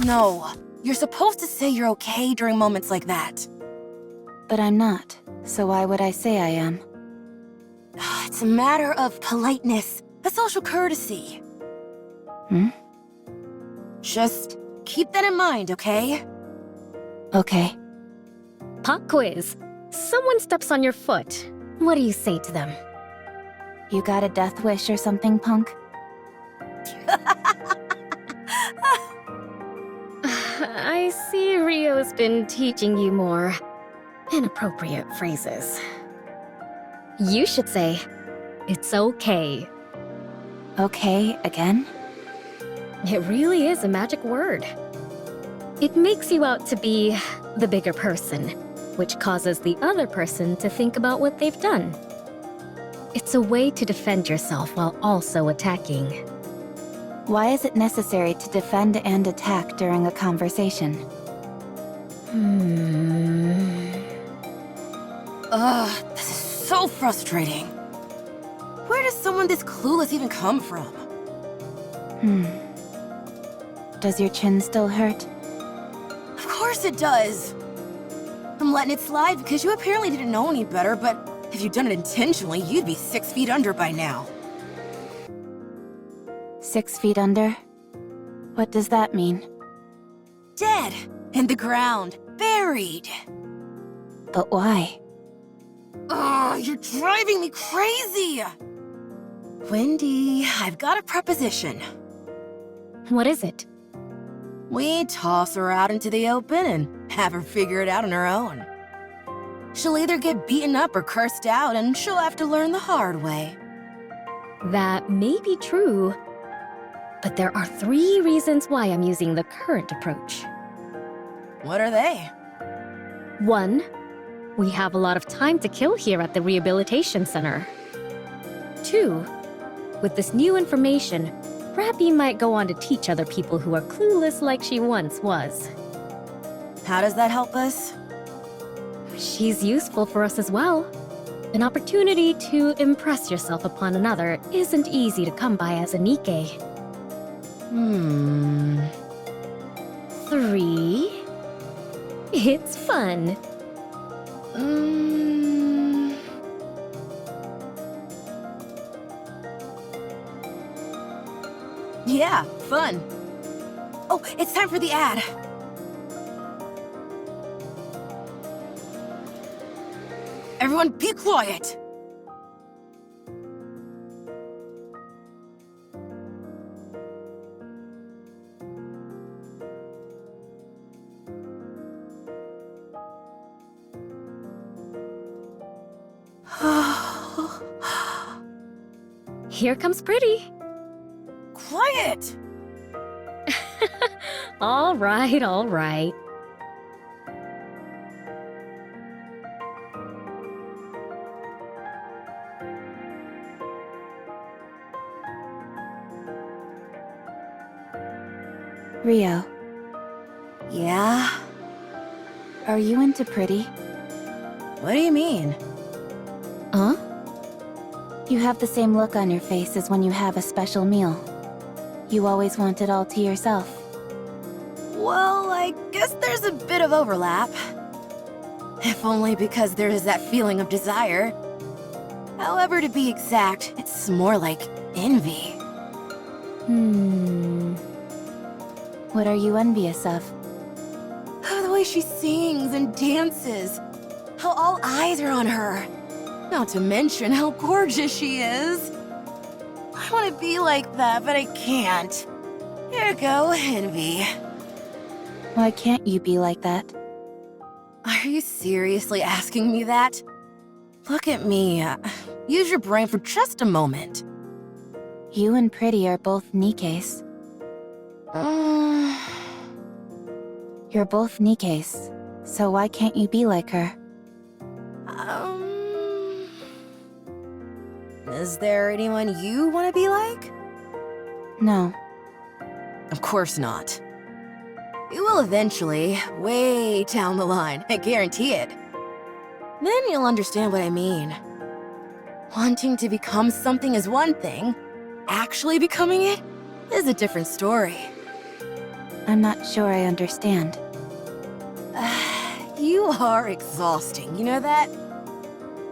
No, you're supposed to say you're okay during moments like that. But I'm not, so why would I say I am? It's a matter of politeness, a social courtesy. Hmm? Just keep that in mind, okay? Okay. Pop quiz. Someone steps on your foot. What do you say to them? You got a death wish or something, punk? I see Rio's been teaching you more inappropriate phrases. You should say, "It's okay." Okay, again? It really is a magic word. It makes you out to be the bigger person, which causes the other person to think about what they've done. It's a way to defend yourself while also attacking. Why is it necessary to defend and attack during a conversation? Ugh, this is so frustrating. Where does someone this clueless even come from? Does your chin still hurt? Of course it does. I'm letting it slide because you apparently didn't know any better, but if you'd done it intentionally, you'd be 6 feet under by now. 6 feet under? What does that mean? Dead. In the ground. Buried. But why? Ugh, you're driving me crazy! Wendy, I've got a proposition. What is it? We toss her out into the open and have her figure it out on her own. She'll either get beaten up or cursed out, and she'll have to learn the hard way. That may be true, but there are 3 reasons why I'm using the current approach. What are they? 1, we have a lot of time to kill here at the rehabilitation center. 2, with this new information, Rappy might go on to teach other people who are clueless like she once was. How does that help us? She's useful for us as well. An opportunity to impress yourself upon another isn't easy to come by as a Nikke. 3, it's fun. Yeah, fun. Oh, it's time for the ad. Everyone be quiet. Here comes Pretty. Quiet! All right, all right. Rio, Yeah? are you into Pretty? What do you mean? Huh? You have the same look on your face as when you have a special meal. You always want it all to yourself. Well, I guess there's a bit of overlap. If only because there is that feeling of desire. However, to be exact, it's more like envy. What are you envious of? The way she sings and dances. How all eyes are on her. Not to mention how gorgeous she is. I want to be like that, but I can't. Here you go, envy. Why can't you be like that? Are you seriously asking me that? Look at me. Use your brain for just a moment. You and Pretty are both Nikke's. You're both Nikke's, so why can't you be like her? Is there anyone you want to be like? No. Of course not. You will eventually, way down the line, I guarantee it. Then you'll understand what I mean. Wanting to become something is one thing. Actually becoming it is a different story. I'm not sure I understand. You are exhausting, you know that?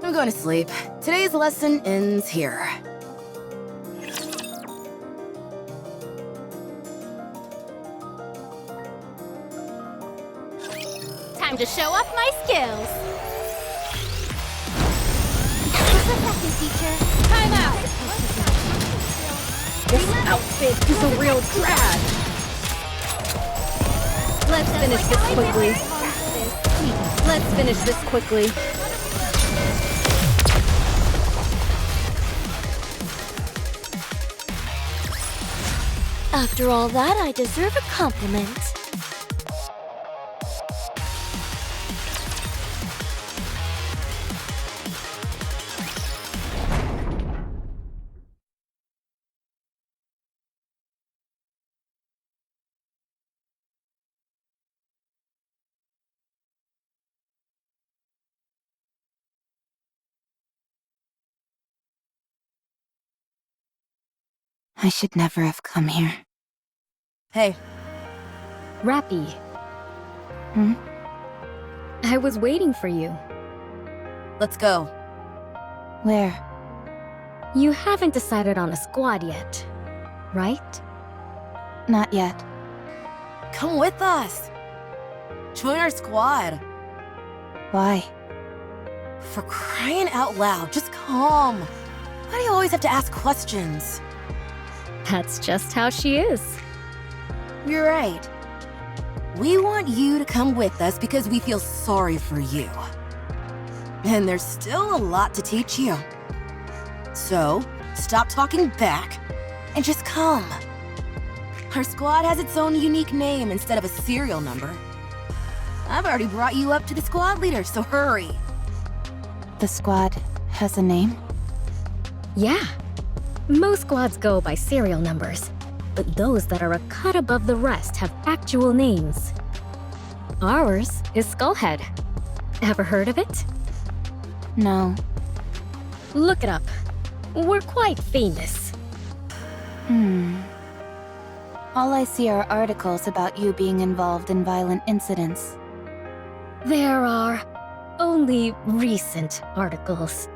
I'm going to sleep. Today's lesson ends here. Time to show off my skills. Just a second, teacher. Time out. This outfit is a real drag. Let's finish this quickly. Let's finish this quickly. After all that, I deserve a compliment. I should never have come here. Hey, Rappy, Hmm? I was waiting for you. let's go. Where? You haven't decided on a squad yet, right? Not yet. Come with us. Join our squad. Why? For crying out loud, just come. Why do you always have to ask questions? That's just how she is. You're right. We want you to come with us because we feel sorry for you. And there's still a lot to teach you. So, stop talking back and just come. Our squad has its own unique name instead of a serial number. I've already brought you up to the squad leader, so hurry. The squad has a name? Yeah. Most squads go by serial numbers, but those that are a cut above the rest have actual names. Ours is Skullhead. Ever heard of it? No. Look it up. We're quite famous. All I see are articles about you being involved in violent incidents. There are only recent articles.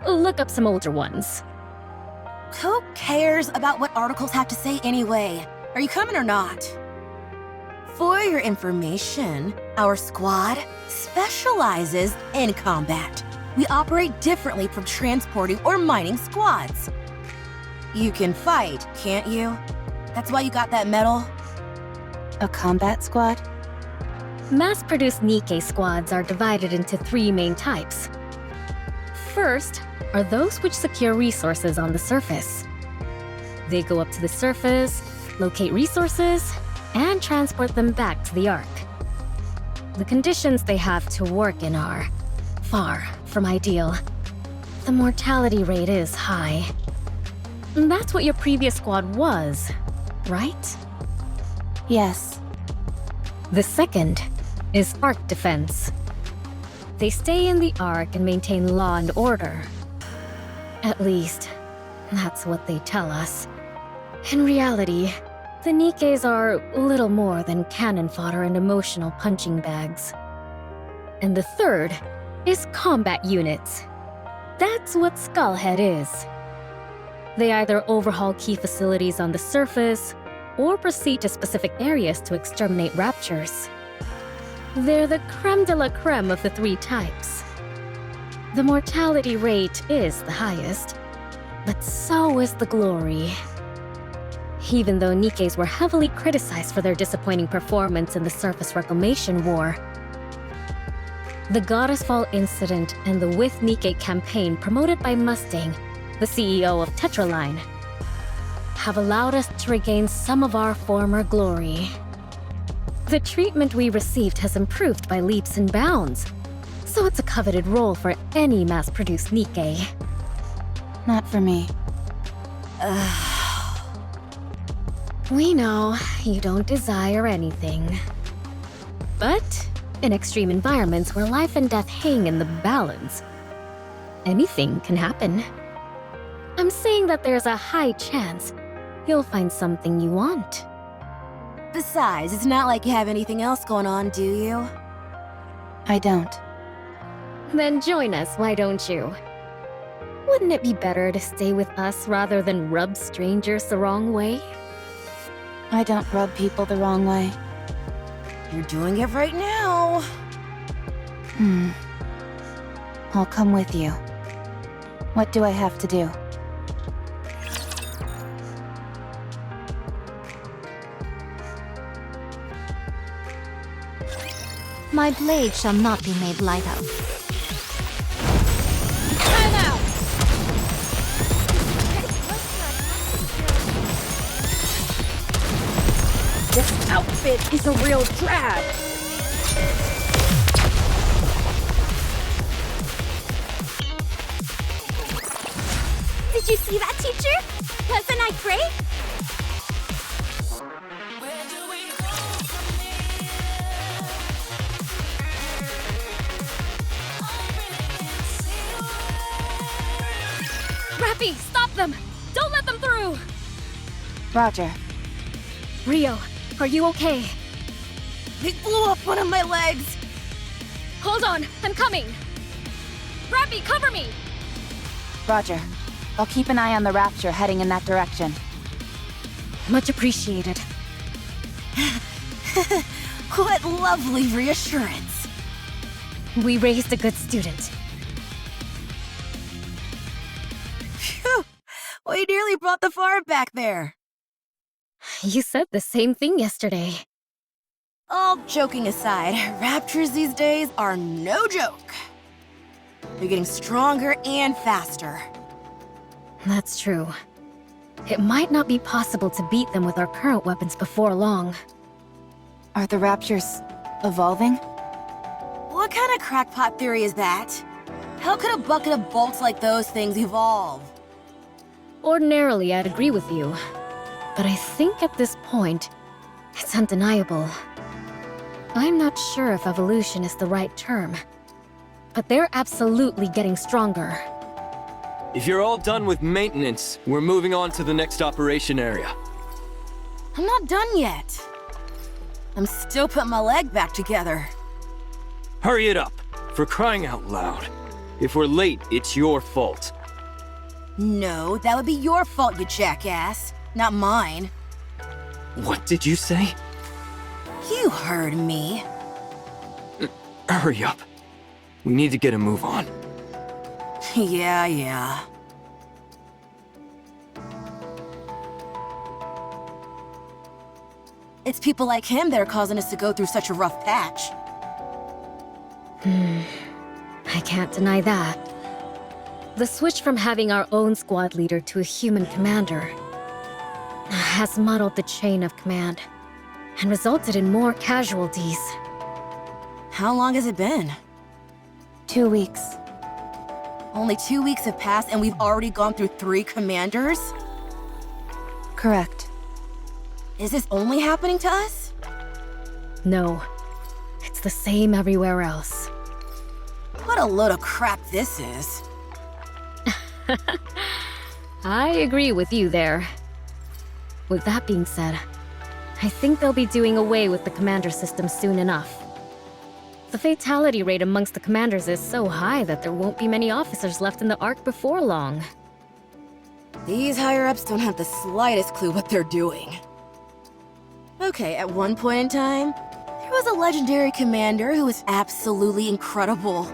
Look up some older ones. Who cares about what articles have to say anyway? Are you coming or not? For your information, our squad specializes in combat. We operate differently from transporting or mining squads. You can fight, can't you? That's why you got that medal? A combat squad? Mass-produced Nikke squads are divided into three main types. First are those which secure resources on the surface. They go up to the surface, locate resources, and transport them back to the Ark. The conditions they have to work in are far from ideal. The mortality rate is high. That's what your previous squad was, right? Yes. The second is Ark defense. They stay in the Ark and maintain law and order. At least, that's what they tell us. In reality, the Nikkes are little more than cannon fodder and emotional punching bags. And the third is combat units. That's what Skullhead is. They either overhaul key facilities on the surface, or proceed to specific areas to exterminate raptures. They're the creme de la creme of the three types. The mortality rate is the highest, but so is the glory. Even though Nikkes were heavily criticized for their disappointing performance in the Surface Reclamation War, the Goddess Fall incident and the With Nikke campaign promoted by Mustang, the CEO of Tetraline, have allowed us to regain some of our former glory. The treatment we received has improved by leaps and bounds, so it's a coveted role for any mass-produced Nikke. Not for me. We know you don't desire anything. But in extreme environments where life and death hang in the balance, anything can happen. I'm saying that there's a high chance you'll find something you want. Besides, it's not like you have anything else going on, do you? I don't. Then join us, why don't you? Wouldn't it be better to stay with us rather than rub strangers the wrong way? I don't rub people the wrong way. You're doing it right now. I'll come with you. What do I have to do? My blade shall not be made light of. This outfit is a real drag. Did you see that, teacher? Wasn't I great? Rappy, stop them! Don't let them through! Roger. Rio, are you okay? They blew up one of my legs. Hold on, I'm coming! Rappy, cover me! Roger. I'll keep an eye on the Rapture heading in that direction. Much appreciated. What lovely reassurance. We raised a good student. Phew! We nearly brought the farm back there. You said the same thing yesterday. All joking aside, raptures these days are no joke. They're getting stronger and faster. That's true. It might not be possible to beat them with our current weapons before long. Are the Raptures evolving? What kind of crackpot theory is that? How could a bucket of bolts like those things evolve? Ordinarily, I'd agree with you. But I think at this point, it's undeniable. I'm not sure if evolution is the right term, but they're absolutely getting stronger. If you're all done with maintenance, we're moving on to the next operation area. I'm not done yet. I'm still putting my leg back together. Hurry it up, for crying out loud. If we're late, it's your fault. No, that would be your fault, you jackass. Not mine. What did you say? You heard me. Hurry up. We need to get a move on. Yeah. It's people like him that are causing us to go through such a rough patch. I can't deny that. The switch from having our own squad leader to a human commander has muddled the chain of command and resulted in more casualties. How long has it been? 2 weeks. Only 2 weeks have passed and we've already gone through 3 commanders? Correct. Is this only happening to us? No, it's the same everywhere else. What a load of crap this is. I agree with you there. With that being said, I think they'll be doing away with the commander system soon enough. The fatality rate amongst the commanders is so high that there won't be many officers left in the Ark before long. These higher-ups don't have the slightest clue what they're doing. Okay, at one point in time, there was a legendary commander who was absolutely incredible.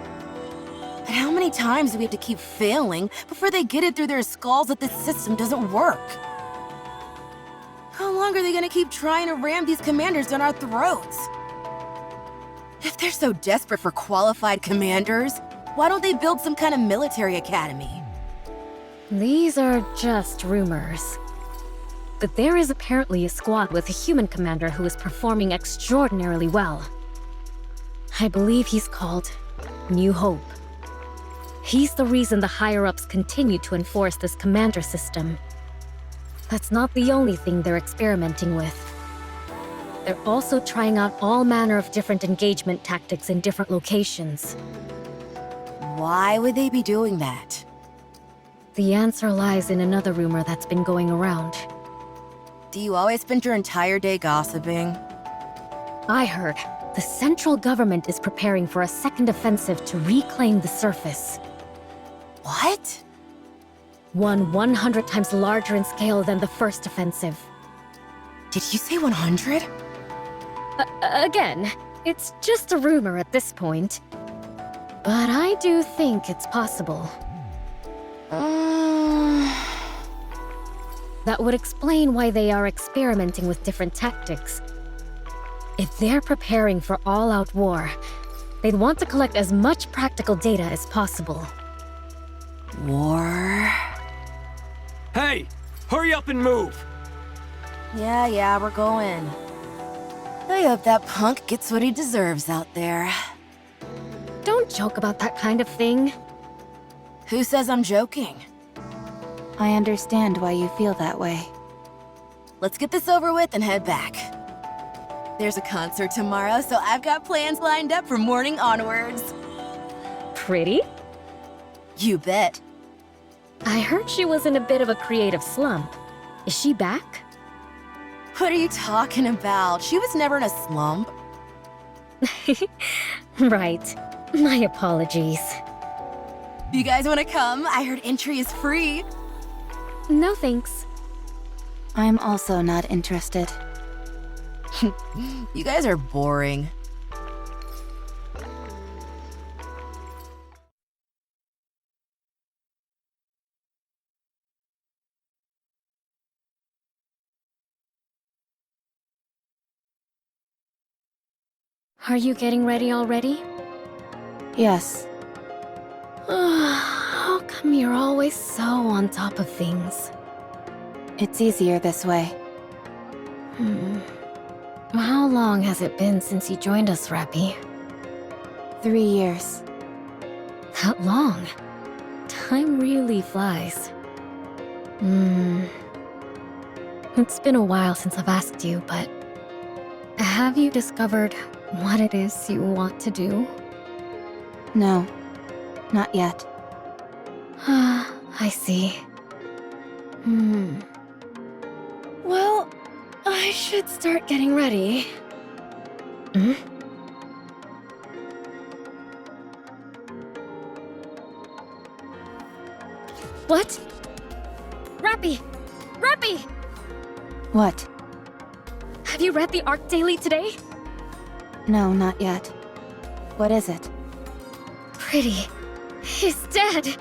But how many times do we have to keep failing before they get it through their skulls that this system doesn't work? How long are they gonna keep trying to ram these commanders down our throats? If they're so desperate for qualified commanders, why don't they build some kind of military academy? These are just rumors. but there is apparently a squad with a human commander who is performing extraordinarily well. I believe he's called New Hope. He's the reason the higher-ups continue to enforce this commander system. That's not the only thing they're experimenting with. They're also trying out all manner of different engagement tactics in different locations. Why would they be doing that? The answer lies in another rumor that's been going around. Do you always spend your entire day gossiping? I heard the central government is preparing for a second offensive to reclaim the surface. What? One 100 times larger in scale than the first offensive. Did you say 100? Again, it's just a rumor at this point. But I do think it's possible. That would explain why they are experimenting with different tactics. If they're preparing for all-out war, they'd want to collect as much practical data as possible. War? Hey! Hurry up and move! Yeah, we're going. I hope that punk gets what he deserves out there. Don't joke about that kind of thing. Who says I'm joking? I understand why you feel that way. Let's get this over with and head back. There's a concert tomorrow, so I've got plans lined up from morning onwards. Pretty? You bet. I heard she was in a bit of a creative slump. Is she back? What are you talking about? She was never in a slump. Right. My apologies. You guys want to come? I heard entry is free. No thanks. I'm also not interested. You guys are boring. Are you getting ready already? Yes. How come you're always so on top of things? It's easier this way. How long has it been since you joined us, Rappy? 3 years. That long? Time really flies. It's been a while since I've asked you, but have you discovered what it is you want to do? No, not yet. I see. Well, I should start getting ready. What? Rappy! Rappy! What? Have you read the Arc Daily today? No, not yet. What is it? Pretty is dead.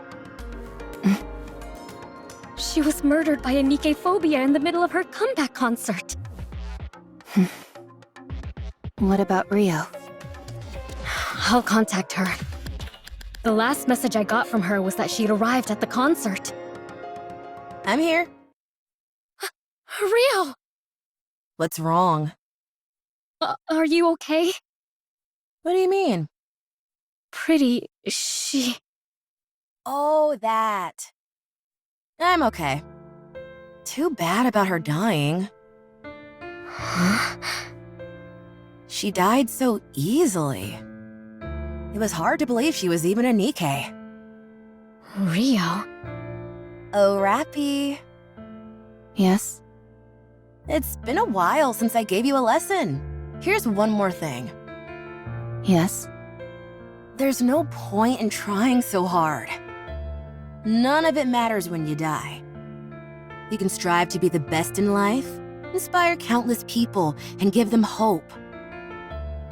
She was murdered by a Nikke phobia in the middle of her comeback concert. What about Rio? I'll contact her. The last message I got from her was that she'd arrived at the concert. I'm here. Rio! What's wrong? Are you okay? What do you mean? Pretty, she... Oh, that. I'm okay. Too bad about her dying. Huh? She died so easily. It was hard to believe she was even a Nikke. Rio? Oh, Rappy. Yes? It's been a while since I gave you a lesson. Here's one more thing. Yes? There's no point in trying so hard. None of it matters when you die. You can strive to be the best in life, inspire countless people, and give them hope.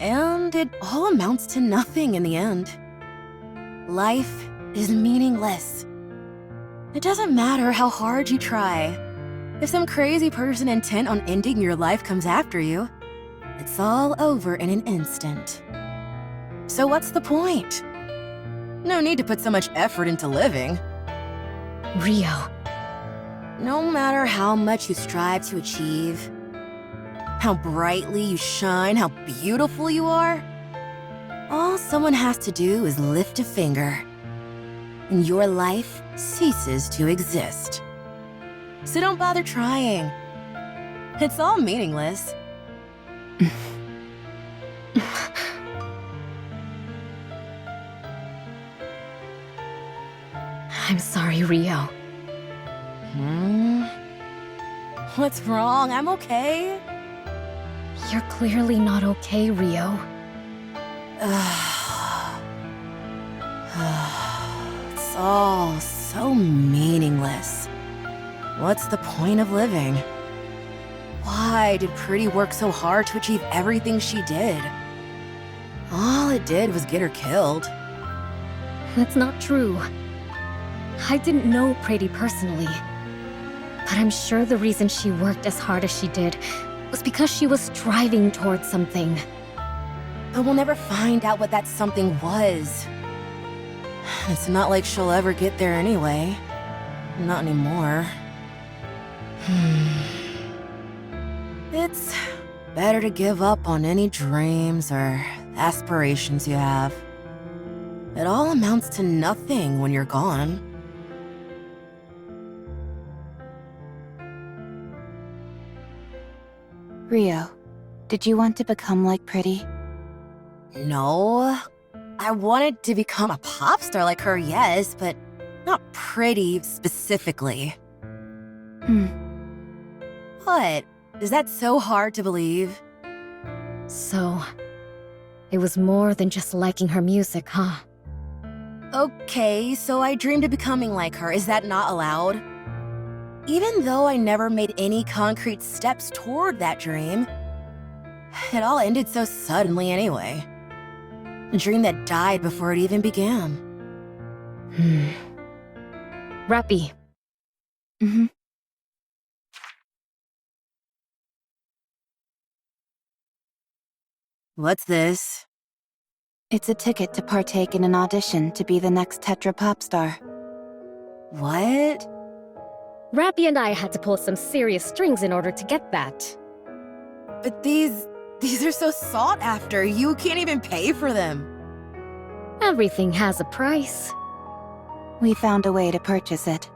And it all amounts to nothing in the end. Life is meaningless. It doesn't matter how hard you try. If some crazy person intent on ending your life comes after you, it's all over in an instant. So what's the point? No need to put so much effort into living. Rio. No matter how much you strive to achieve, how brightly you shine, how beautiful you are, all someone has to do is lift a finger, and your life ceases to exist. So don't bother trying. It's all meaningless. I'm sorry, Rio. What's wrong? I'm okay. You're clearly not okay, Rio. It's all so meaningless. What's the point of living? Why did Pretty work so hard to achieve everything she did? All it did was get her killed. That's not true. I didn't know Pretty personally. But I'm sure the reason she worked as hard as she did was because she was striving towards something. But we'll never find out what that something was. It's not like she'll ever get there anyway. Not anymore. It's better to give up on any dreams or aspirations you have. It all amounts to nothing when you're gone. Rio, did you want to become like Pretty? No. I wanted to become a pop star like her, yes, but not Pretty specifically. What? Is that so hard to believe? So, it was more than just liking her music, huh? Okay, so I dreamed of becoming like her. Is that not allowed? Even though I never made any concrete steps toward that dream, it all ended so suddenly anyway. A dream that died before it even began. Rappy. What's this? It's a ticket to partake in an audition to be the next Tetra pop star. What? Rappy and I had to pull some serious strings in order to get that. But these are so sought after. You can't even pay for them. Everything has a price. We found a way to purchase it.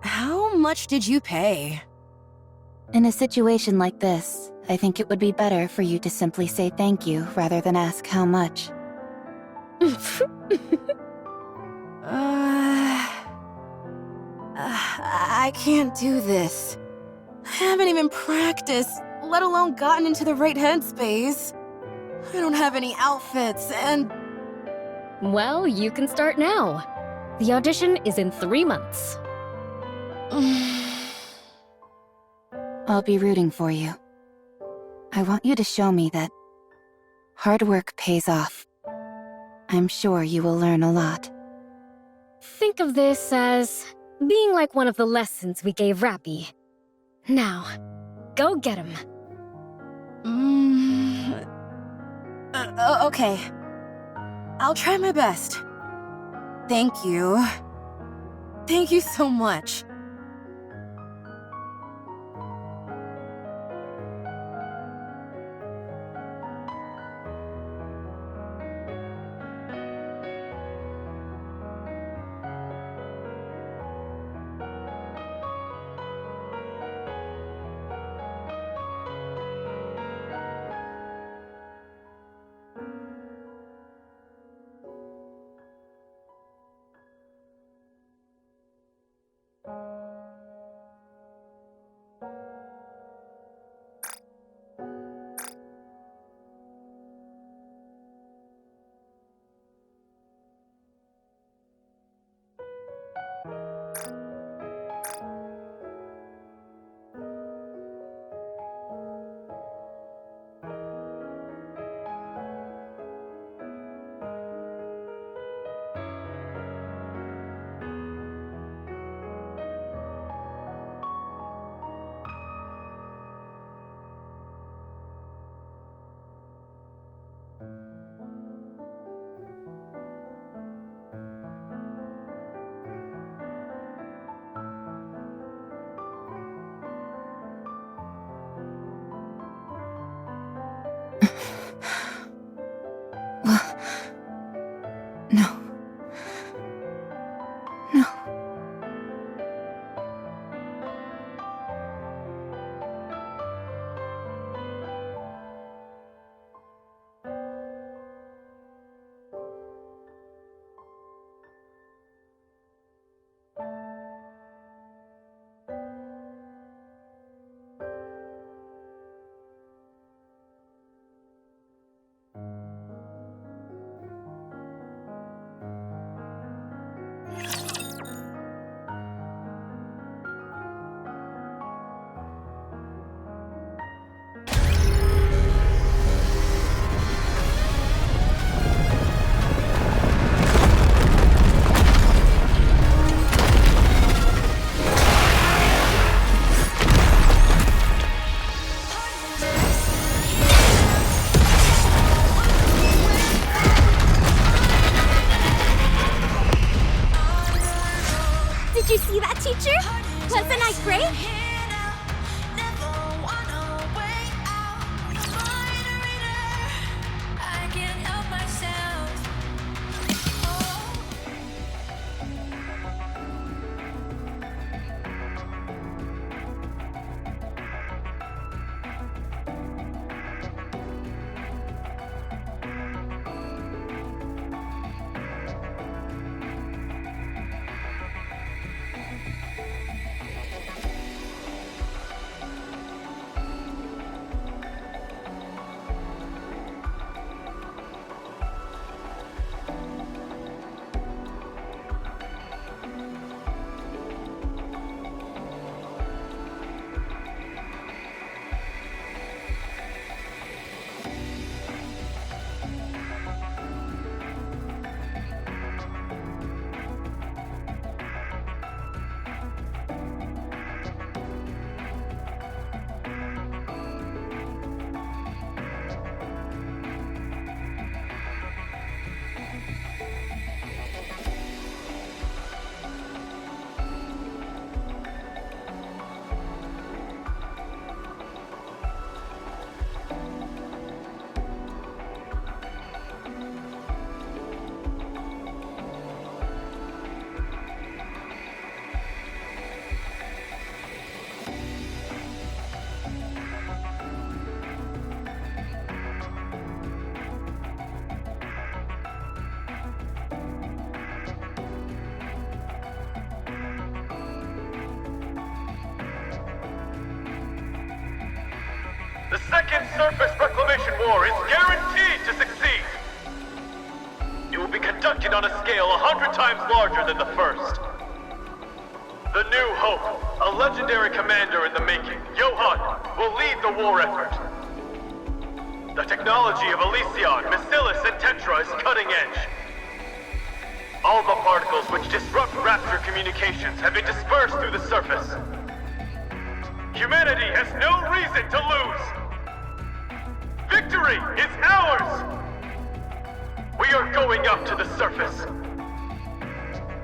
How much did you pay? In a situation like this, I think it would be better for you to simply say thank you rather than ask how much. I can't do this. I haven't even practiced, let alone gotten into the right headspace. I don't have any outfits, and... Well, you can start now. The audition is in 3 months. I'll be rooting for you. I want you to show me that hard work pays off. I'm sure you will learn a lot. Think of this as being like one of the lessons we gave Rappy. Now, go get him. Okay. I'll try my best. Thank you. Thank you so much. Did you see that, teacher? Wasn't I great? The second surface reclamation war is guaranteed to succeed. It will be conducted on a scale 100 times larger than the first. The New Hope, a legendary commander in the making, Johann, will lead the war effort. The technology of Elysion, Bacillus, and Tetra is cutting edge. All the particles which disrupt Raptor communications have been dispersed through the surface. Humanity has no reason to lose. Victory is ours! We are going up to the surface.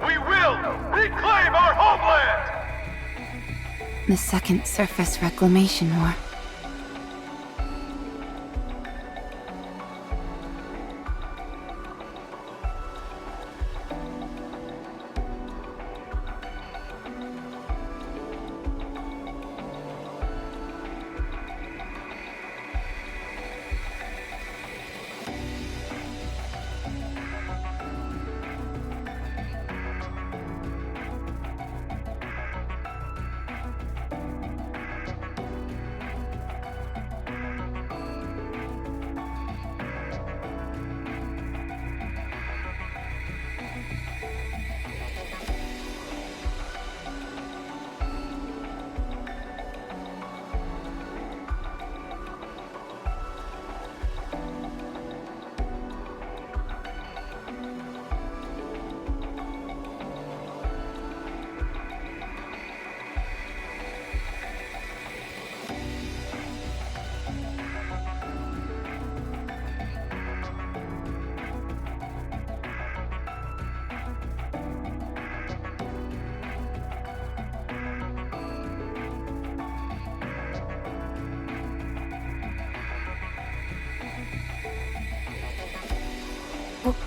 We will reclaim our homeland! The second surface reclamation war.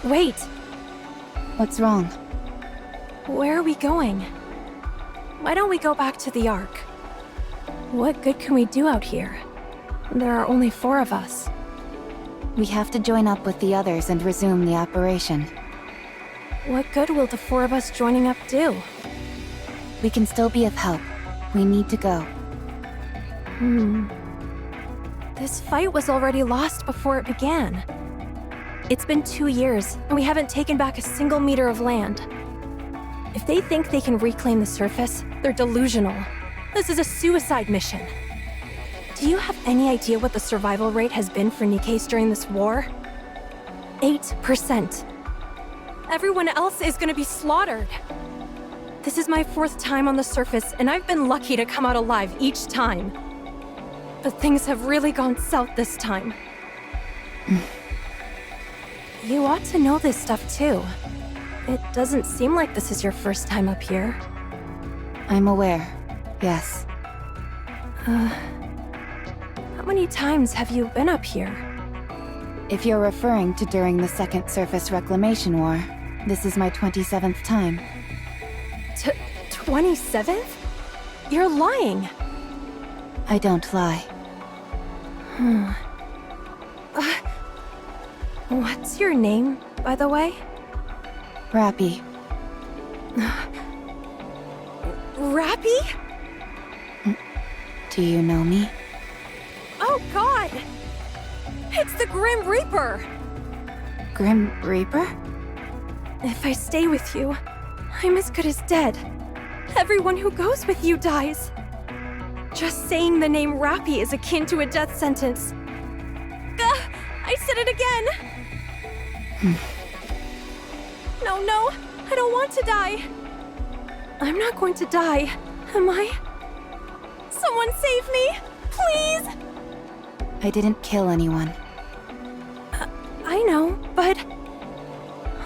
Wait! What's wrong? Where are we going? Why don't we go back to the Ark? What good can we do out here? There are only 4 of us. We have to join up with the others and resume the operation. What good will the 4 of us joining up do? We can still be of help. We need to go. This fight was already lost before it began. It's been 2 years, and we haven't taken back a single meter of land. If they think they can reclaim the surface, they're delusional. This is a suicide mission. Do you have any idea what the survival rate has been for Nikke's during this war? 8%. Everyone else is gonna be slaughtered. This is my 4th time on the surface, and I've been lucky to come out alive each time. But things have really gone south this time. You ought to know this stuff too. It doesn't seem like this is your first time up here. I'm aware. Yes. How many times have you been up here? If you're referring to during the Second Surface Reclamation War, this is my 27th time. 27th? You're lying. I don't lie. What's your name, by the way? Rappy. Rappy? Do you know me? Oh god! It's the Grim Reaper! Grim Reaper? If I stay with you, I'm as good as dead. Everyone who goes with you dies. Just saying the name Rappy is akin to a death sentence. I said it again! No, I don't want to die. I'm not going to die, am I? Someone save me, please! I didn't kill anyone. I know, but...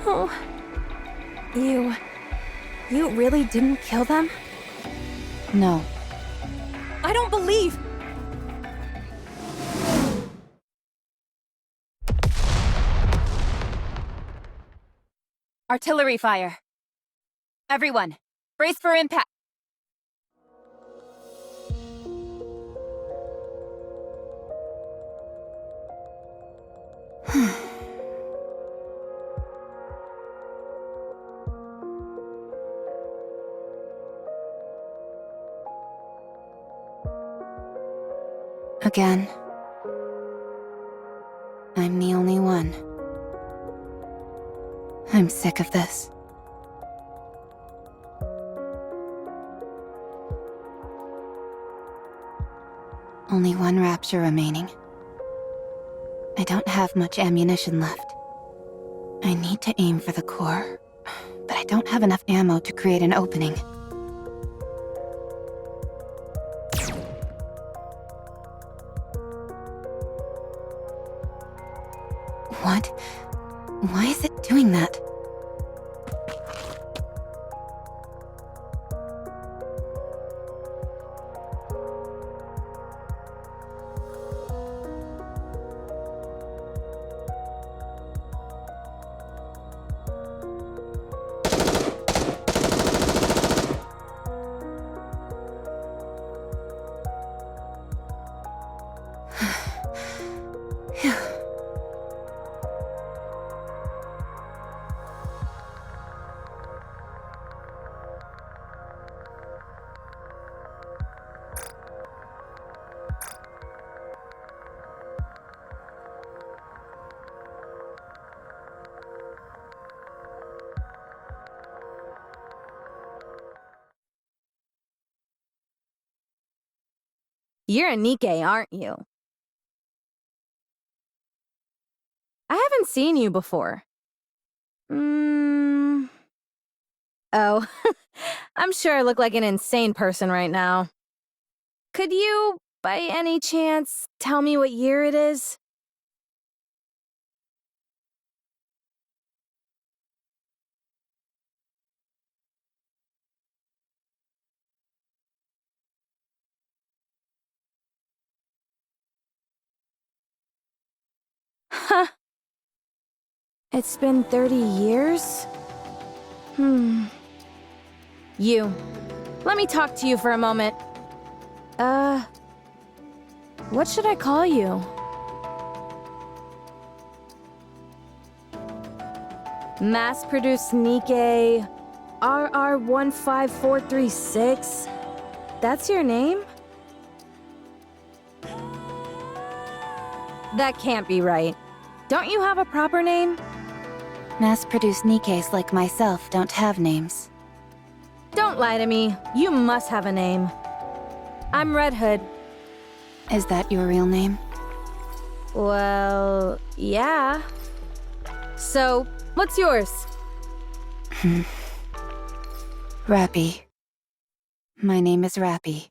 Oh... You really didn't kill them? No. I don't believe... Artillery fire. Everyone, brace for impact. Again. I'm the only one. I'm sick of this. Only one rapture remaining. I don't have much ammunition left. I need to aim for the core, but I don't have enough ammo to create an opening. What? Why is it doing that? You're a Nikke, aren't you? I haven't seen you before. Oh, I'm sure I look like an insane person right now. Could you, by any chance, tell me what year it is? Huh. It's been 30 years? You. Let me talk to you for a moment. What should I call you? Mass-produced Nikke RR15436. That's your name? That can't be right. Don't you have a proper name? Mass-produced Nikkes like myself don't have names. Don't lie to me. You must have a name. I'm Red Hood. Is that your real name? Well, yeah. So, what's yours? Rappy. My name is Rappy.